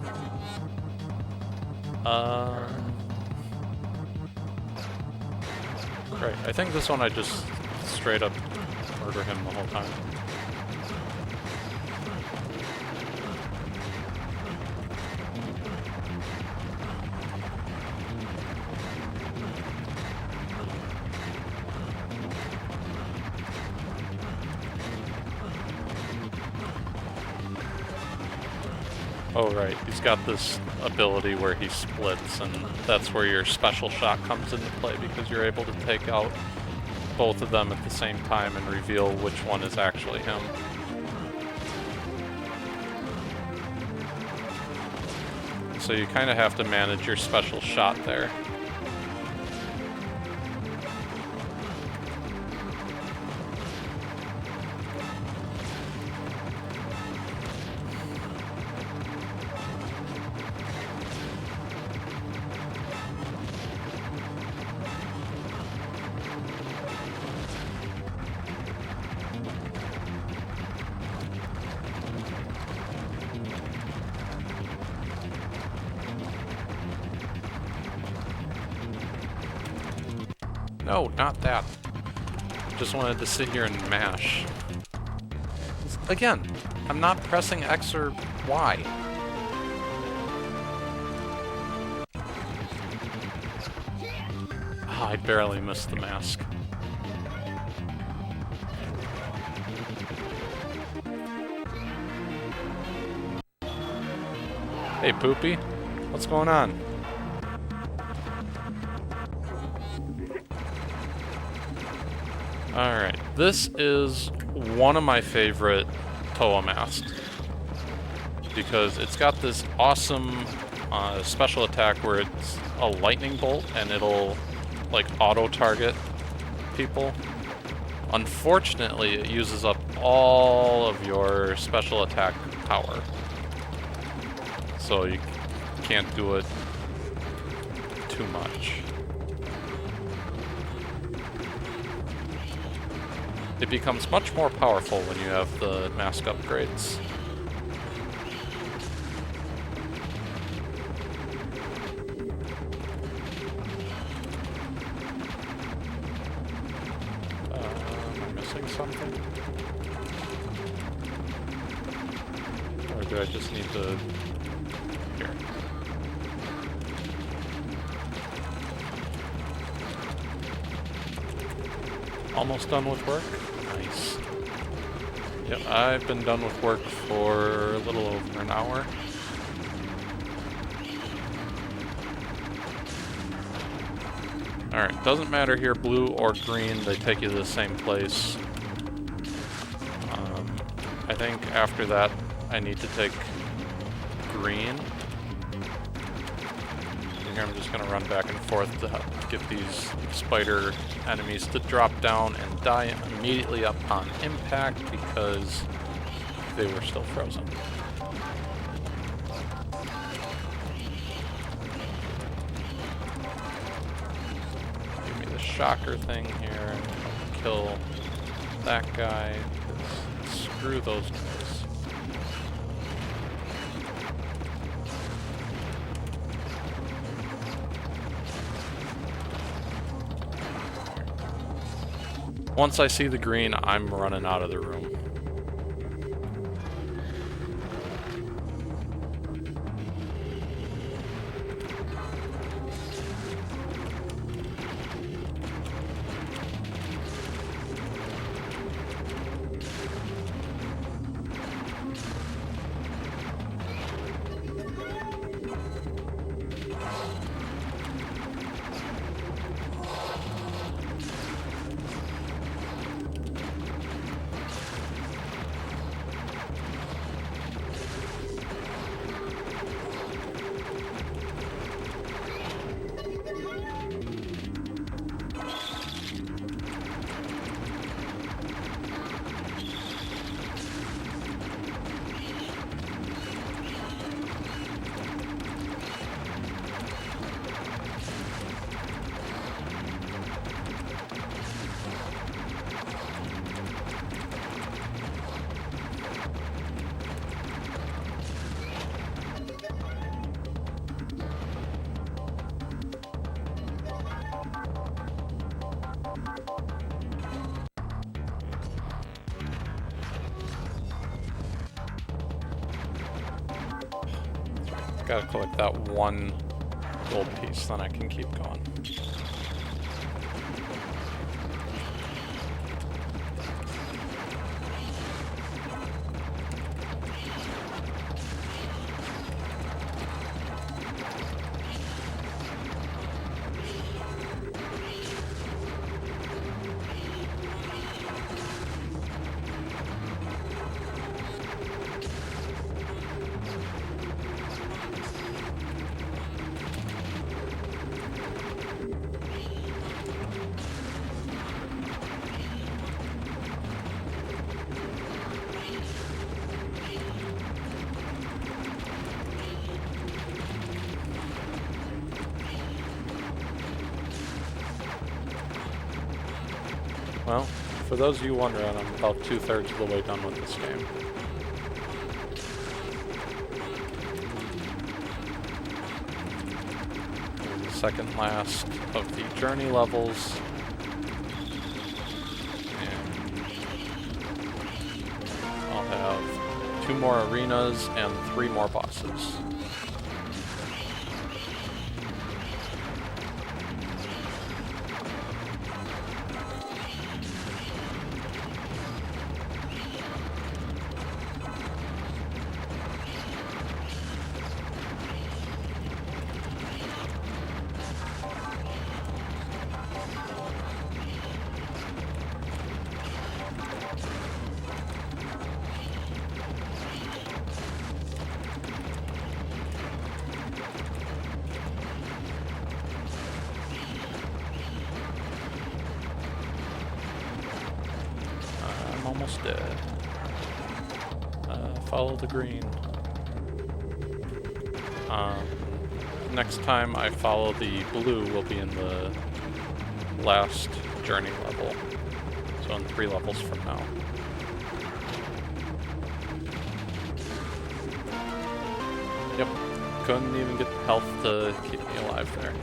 Right, I think this one I just straight up murder him the whole time. Oh right, he's got this ability where he splits, and that's where your special shot comes into play, because you're able to take out both of them at the same time and reveal which one is actually him. So you kind of have to manage your special shot there. No, not that. Just wanted to sit here and mash. Again, I'm not pressing X or Y. Oh, I barely missed the mask. Hey, Poopy. What's going on? Alright, this is one of my favorite Toa masks, because it's got this awesome special attack where it's a lightning bolt and it'll like auto-target people. Unfortunately, it uses up all of your special attack power, so you can't do it too much. It becomes much more powerful when you have the mask upgrades. Am I missing something? Or do I just need to... Here. Almost done with work? Nice. Yep, I've been done with work for a little over an hour. Alright, doesn't matter here, blue or green, they take you to the same place. I think after that I need to take green. Here I'm just going to run back and forth to get these spider enemies to drop down and die immediately upon impact because they were still frozen. Give me the shocker thing here and kill that guy. Screw those guys. Once I see the green, I'm running out of the room. Gotta collect that one gold piece, then I can keep going. Well, for those of you wondering, I'm about 2/3 of the way done with this game. And the second last of the journey levels. And I'll have 2 more arenas and 3 more bosses. Almost dead. Follow the green. Next time I follow the blue will be in the last journey level. So in 3 levels from now. Yep, couldn't even get health to keep me alive there.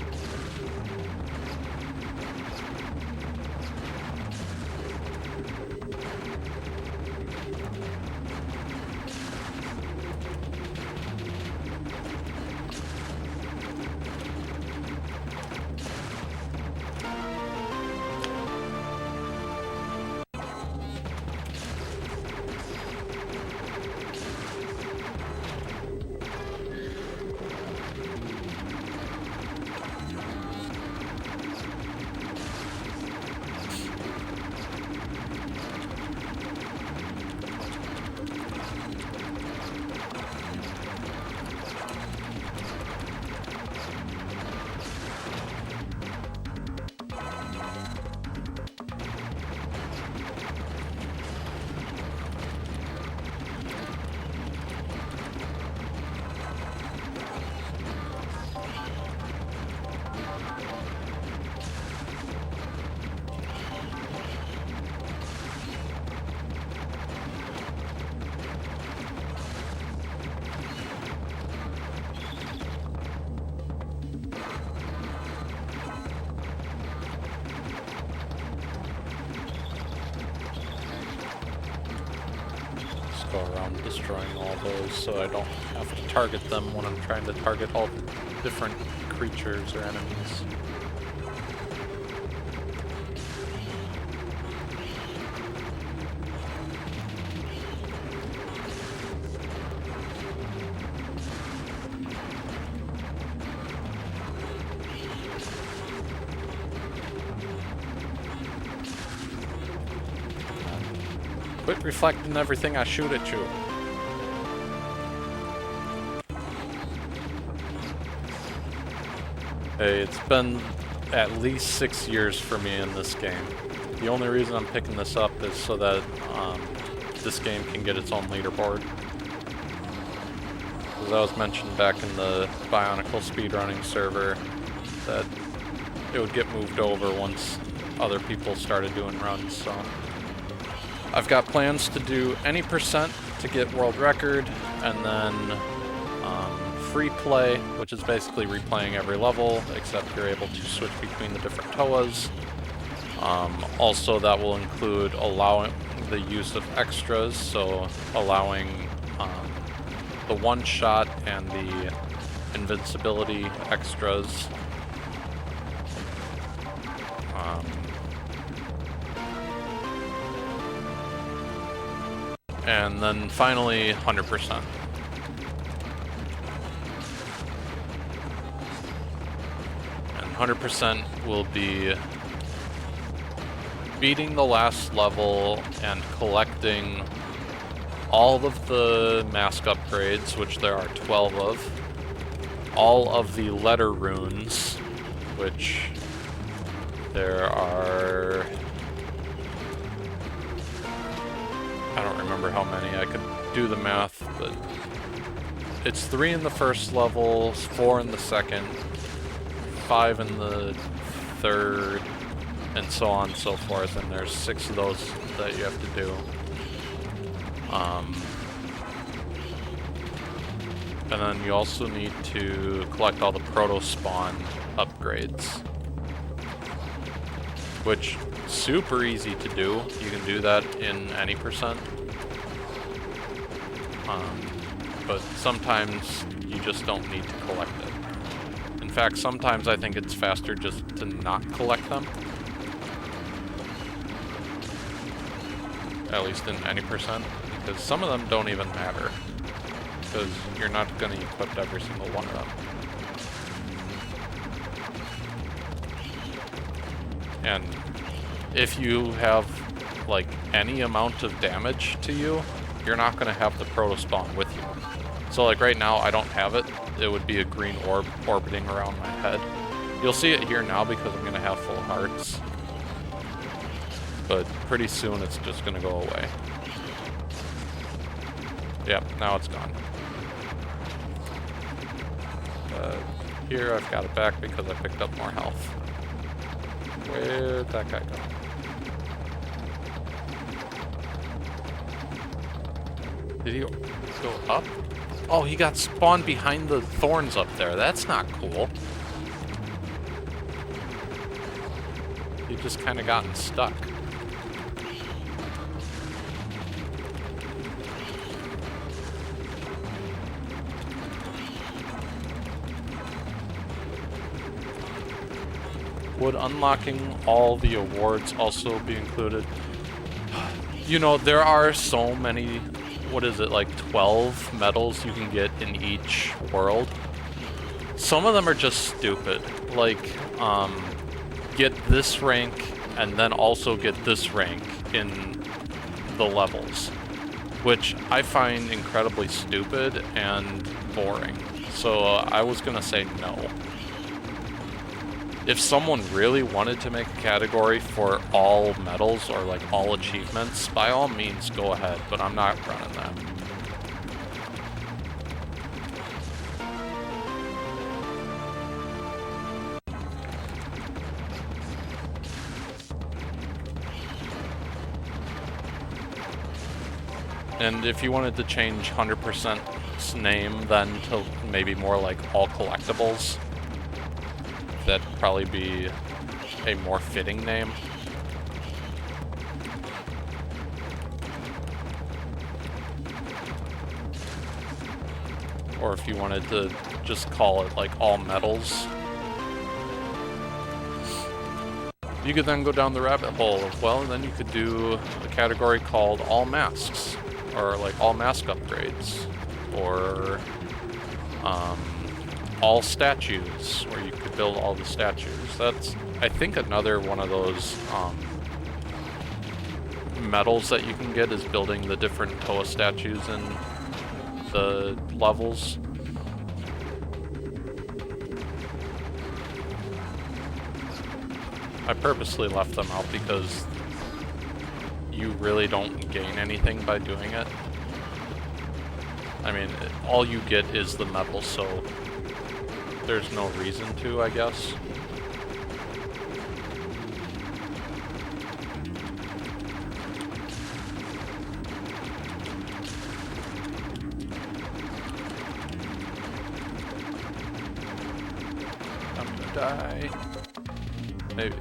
Go around destroying all those so I don't have to target them when I'm trying to target all the different creatures or enemies. Quit reflecting everything I shoot at you. Hey, it's been at least 6 years for me in this game. The only reason I'm picking this up is so that this game can get its own leaderboard. As I was mentioned back in the Bionicle speedrunning server, that it would get moved over once other people started doing runs, so I've got plans to do any percent to get world record, and then free play, which is basically replaying every level, except you're able to switch between the different TOAs. Also, that will include allowing the use of extras, so allowing the one-shot and the invincibility extras. And then finally, 100%. And 100% will be beating the last level and collecting all of the mask upgrades, which there are 12 of, all of the letter runes, which there are... I don't remember how many. I could do the math, but it's 3 in the first level, 4 in the second, 5 in the third, and so on and so forth, and there's 6 of those that you have to do. And then you also need to collect all the proto-spawn upgrades, which is super easy to do. You can do that in any percent. But sometimes you just don't need to collect it. In fact, sometimes I think it's faster just to not collect them. At least in any percent, because some of them don't even matter, because you're not going to equip every single one of them. And if you have like any amount of damage to you, you're not going to have the proto spawn with you. So like right now I don't have it. It would be a green orb orbiting around my head. You'll see it here now because I'm going to have full hearts. But pretty soon it's just going to go away. Yep, now it's gone. Here I've got it back because I picked up more health. Where'd that guy go? Did he go up? Oh, he got spawned behind the thorns up there. That's not cool. He just kind of gotten stuck. Would unlocking all the awards also be included? You know, there are so many, what is it, like 12 medals you can get in each world. Some of them are just stupid. Like, get this rank and then also get this rank in the levels, which I find incredibly stupid and boring. So I was gonna say no. If someone really wanted to make a category for all medals or like all achievements, by all means go ahead, but I'm not running that. And if you wanted to change 100%'s name then to maybe more like all collectibles, that'd probably be a more fitting name. Or if you wanted to just call it like all medals. You could then go down the rabbit hole of, well, then you could do a category called all masks, or like all mask upgrades, or all statues, where you could build all the statues. That's, I think, another one of those medals that you can get is building the different Toa statues in the levels. I purposely left them out because you really don't gain anything by doing it. I mean, all you get is the medal, so there's no reason to, I guess. I'm gonna die. Maybe.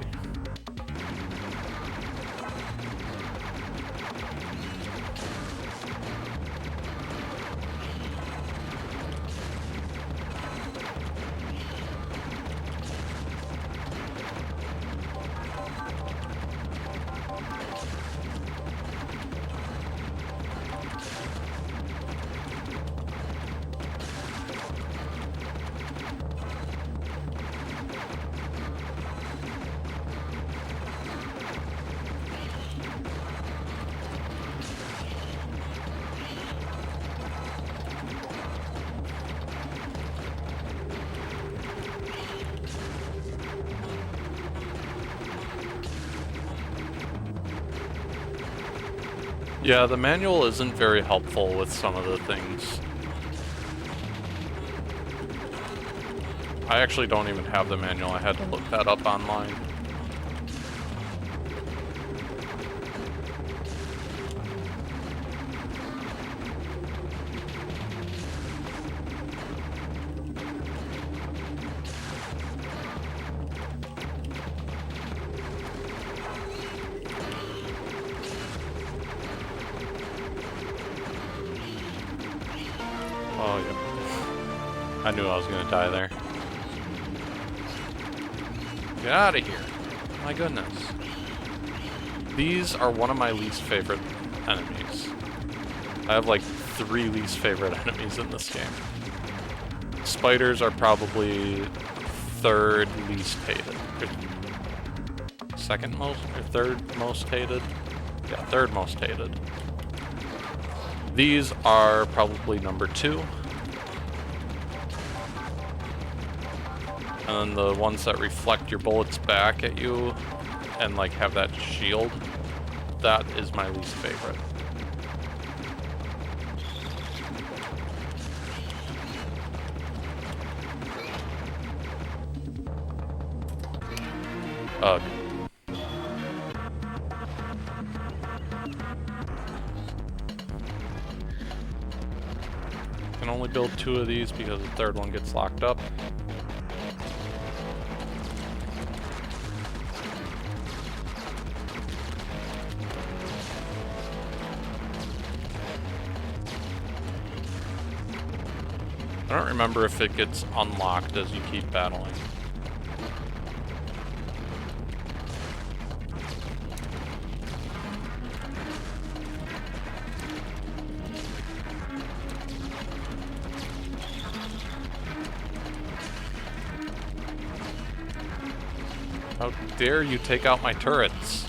Yeah, the manual isn't very helpful with some of the things. I actually don't even have the manual. I had to look that up online. Oh, yeah. I knew I was gonna die there. Get out of here. My goodness. These are one of my least favorite enemies. I have like 3 least favorite enemies in this game. Spiders are probably 3rd least hated. Second most, or 3rd most hated? Yeah, 3rd most hated. These are probably number 2. And then the ones that reflect your bullets back at you and like have that shield, that is my least favorite. Ugh. Can only build 2 of these because the 3rd one gets locked up. I don't remember if it gets unlocked as you keep battling. How dare you take out my turrets?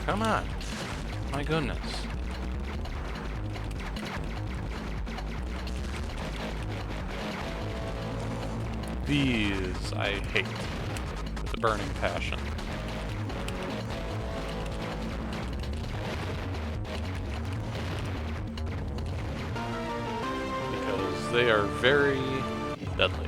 Come on. My goodness. These I hate with a burning passion. Because they are very deadly.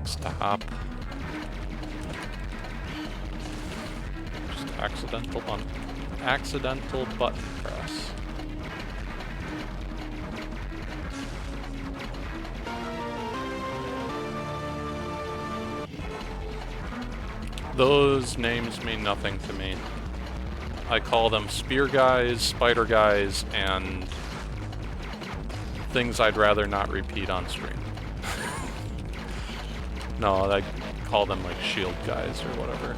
Stop. Just accidental button press. Those names mean nothing to me. I call them spear guys, spider guys, and things I'd rather not repeat on stream. No, I call them like shield guys or whatever.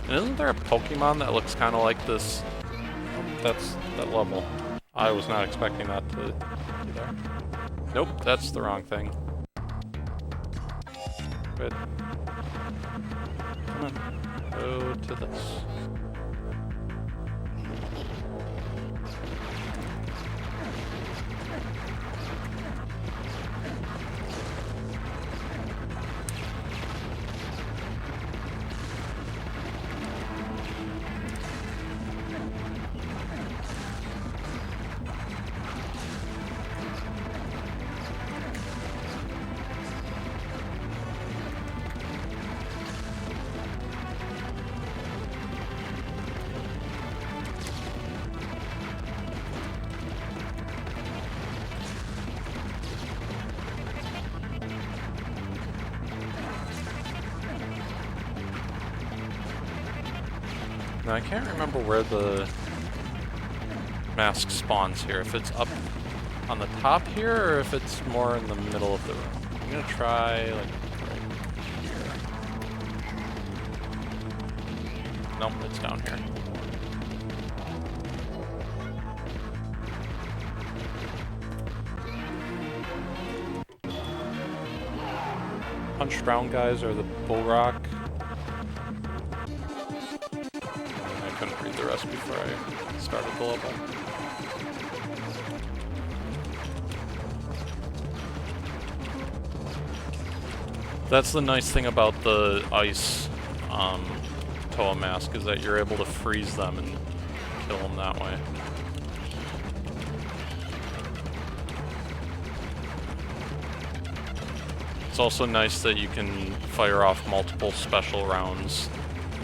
And isn't there a Pokemon that looks kind of like this? Oh, that's that level. I was not expecting that to be there. Nope, that's the wrong thing. Good. Come on, go to this. Now I can't remember where the mask spawns here. If it's up on the top here, or if it's more in the middle of the room. I'm gonna try, like, right here. Nope, it's down here. Punch brown guys are the bull rock. I couldn't read the rest before I started the level. That's the nice thing about the ice Toa mask, is that you're able to freeze them and kill them that way. It's also nice that you can fire off multiple special rounds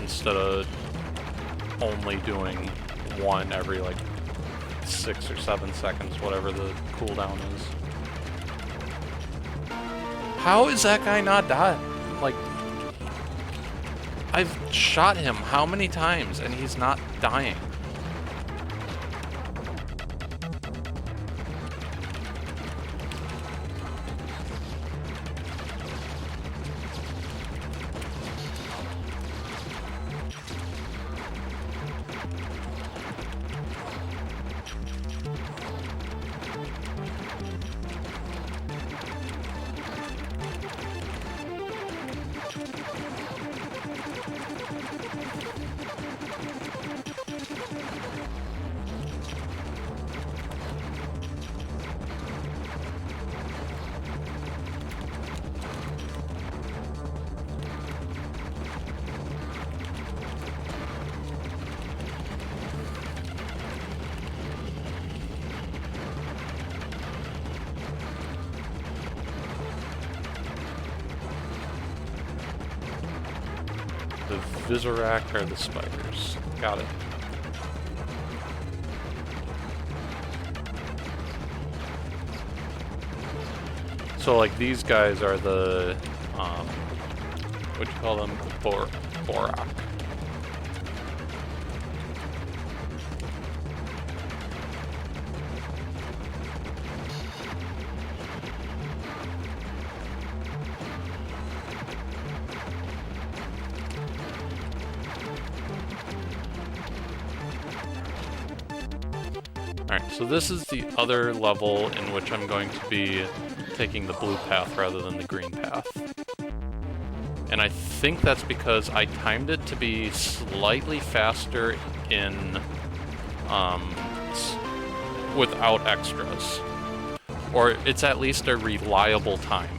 instead of only doing one every like 6 or 7 seconds, whatever the cooldown is. How is that guy not dead? Like, I've shot him how many times and he's not dying? The Visorak are the spiders. Got it. So, like, these guys are the, what do you call them? Borak. Alright, so this is the other level in which I'm going to be taking the blue path rather than the green path. And I think that's because I timed it to be slightly faster in, without extras. Or it's at least a reliable time.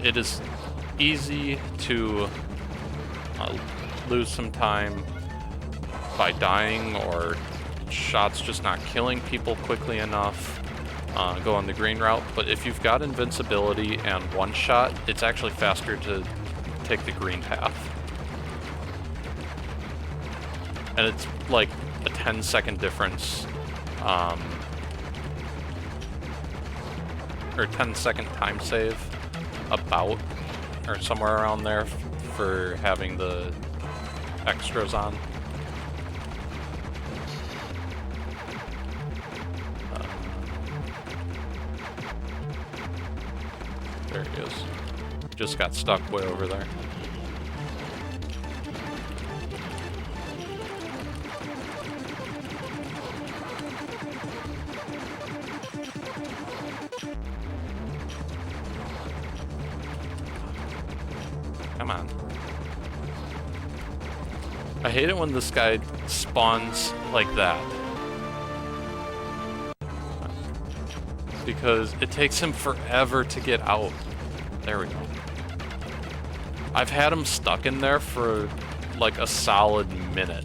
It is easy to lose some time by dying or shots just not killing people quickly enough, go on the green route, but if you've got invincibility and one shot, it's actually faster to take the green path. And it's like a 10-second difference, or 10-second time save, about, or somewhere around there for having the extras on. There he is. Just got stuck way over there. Come on. I hate it when this guy spawns like that. Because it takes him forever to get out. There we go. I've had him stuck in there for like a solid minute.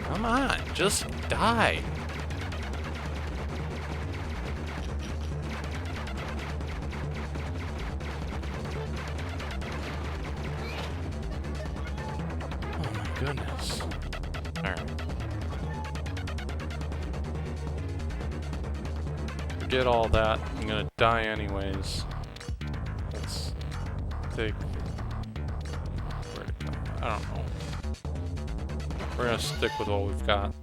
Come on, just die. Oh my goodness. Alright. Forget all that. I'm gonna die anyways. Let's take... Where'd it go? I don't know. We're gonna stick with what we've got.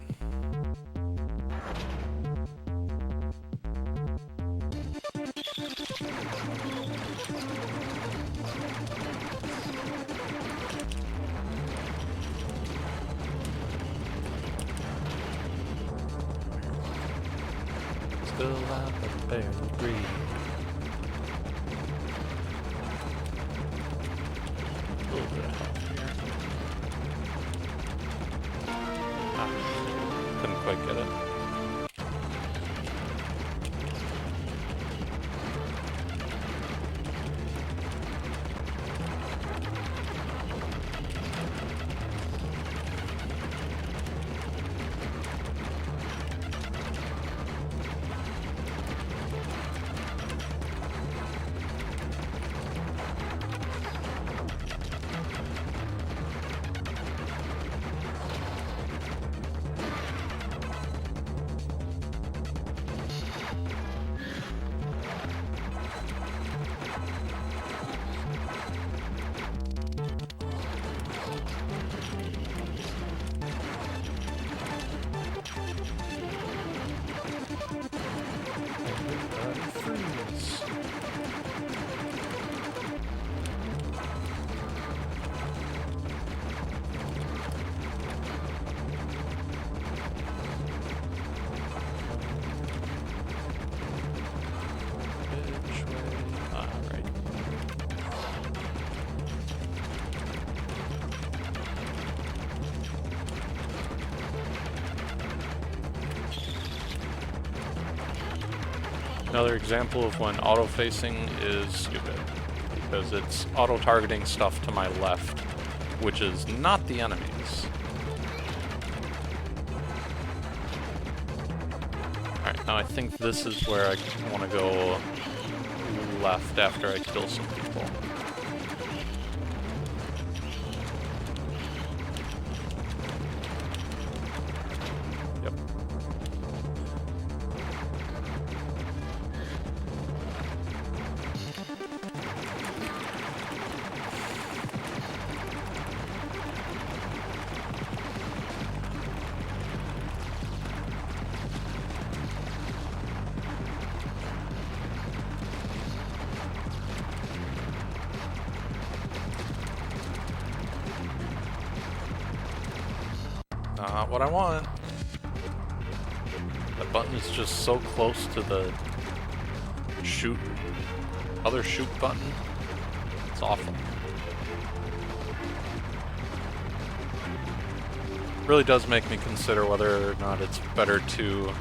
Still alive, but barely breathe. A little bit of health here. Ah, couldn't quite get it. Another example of when auto-facing is stupid, because it's auto-targeting stuff to my left, which is not the enemies. Alright, now I think this is where I want to go left after I kill some people. Not what I want. That button is just so close to the other shoot button. It's awful. Really does make me consider whether or not it's better to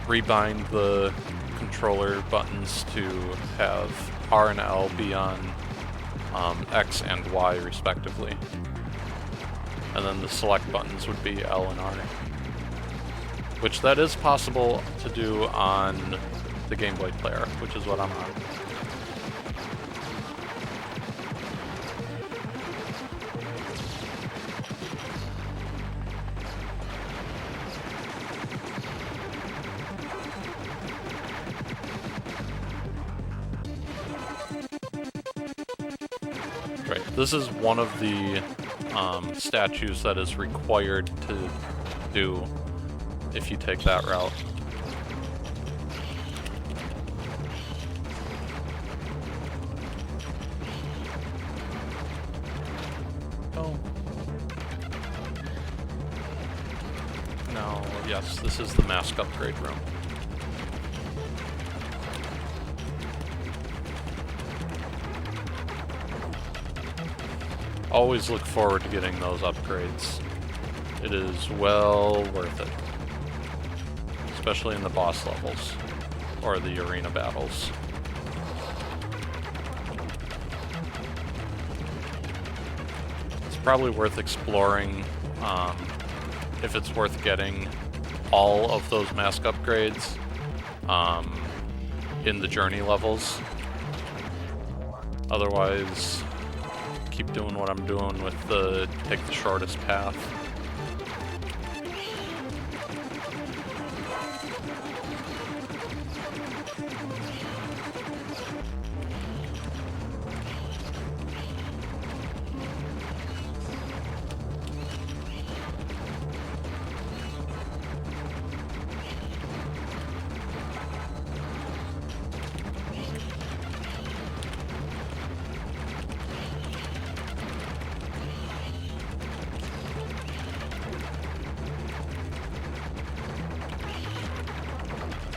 rebind the controller buttons to have R and L be on X and Y respectively. And then the select buttons would be L and R. Which that is possible to do on the Game Boy player, which is what I'm on. Right, this is one of the statues that is required to do if you take that route. Oh. No, yes, this is the mask upgrade room. Always look forward to getting those upgrades. It is well worth it. Especially in the boss levels, or the arena battles. It's probably worth exploring, if it's worth getting all of those mask upgrades in the journey levels. Otherwise, keep doing what I'm doing with the take the shortest path.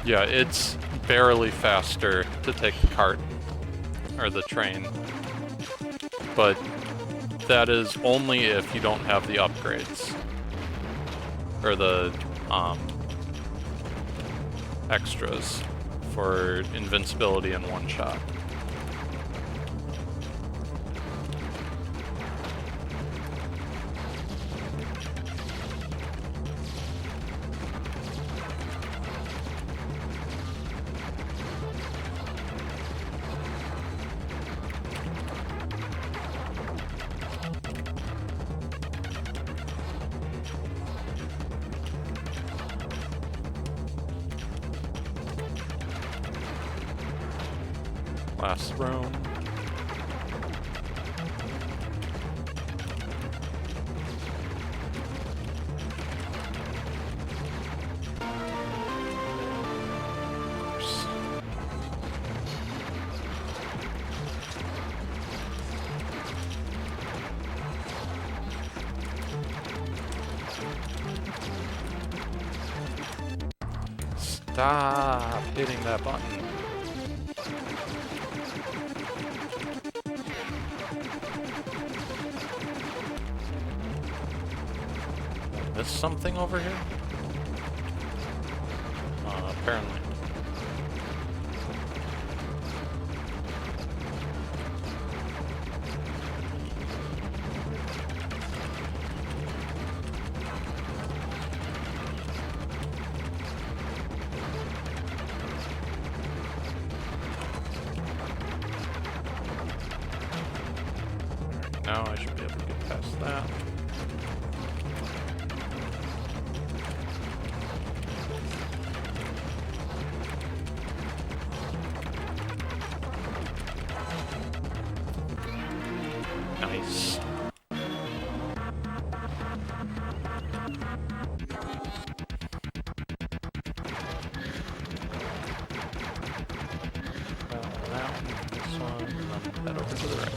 Yeah, it's barely faster to take the cart or the train, but that is only if you don't have the upgrades or the extras for invincibility and one shot. Last room. Stop hitting that button. Is something over here? Apparently. Now I should be able to get past that. Nice. Around this one, and then head over to the right.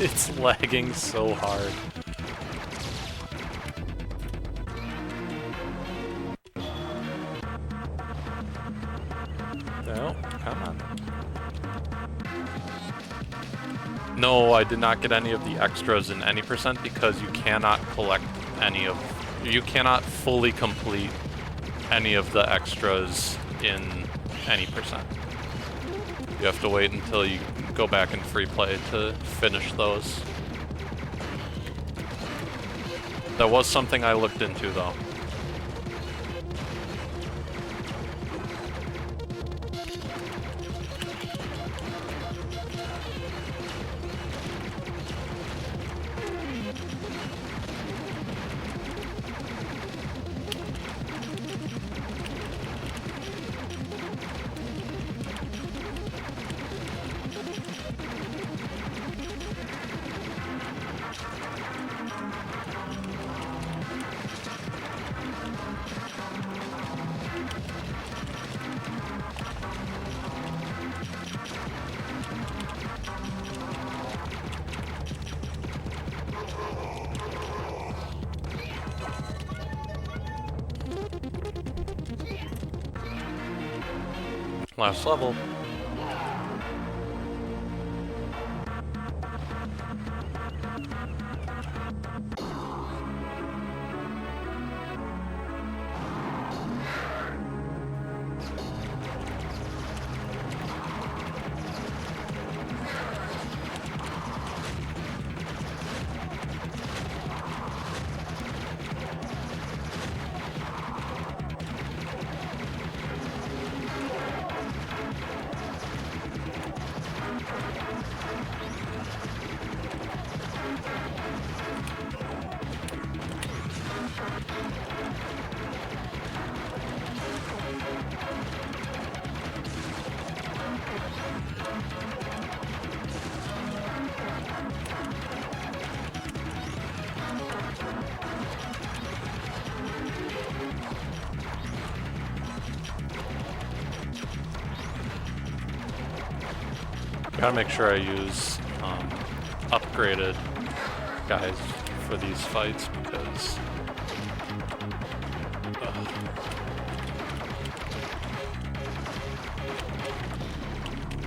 It's lagging so hard. No, come on. No, I did not get any of the extras in any percent because you cannot collect any of... You cannot fully complete any of the extras in any percent. You have to wait until you go back in free play to finish those. That was something I looked into, though. Last level. Gotta make sure I use upgraded guys for these fights because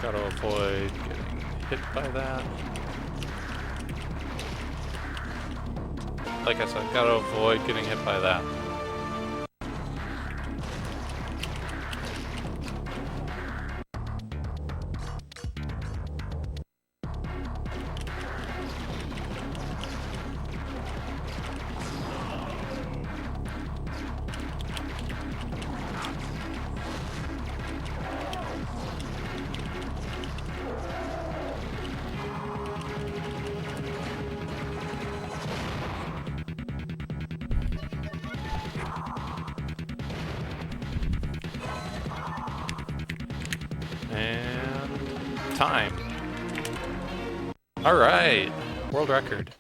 gotta avoid getting hit by that. Like I said, gotta avoid getting hit by that. And time. All right, world record.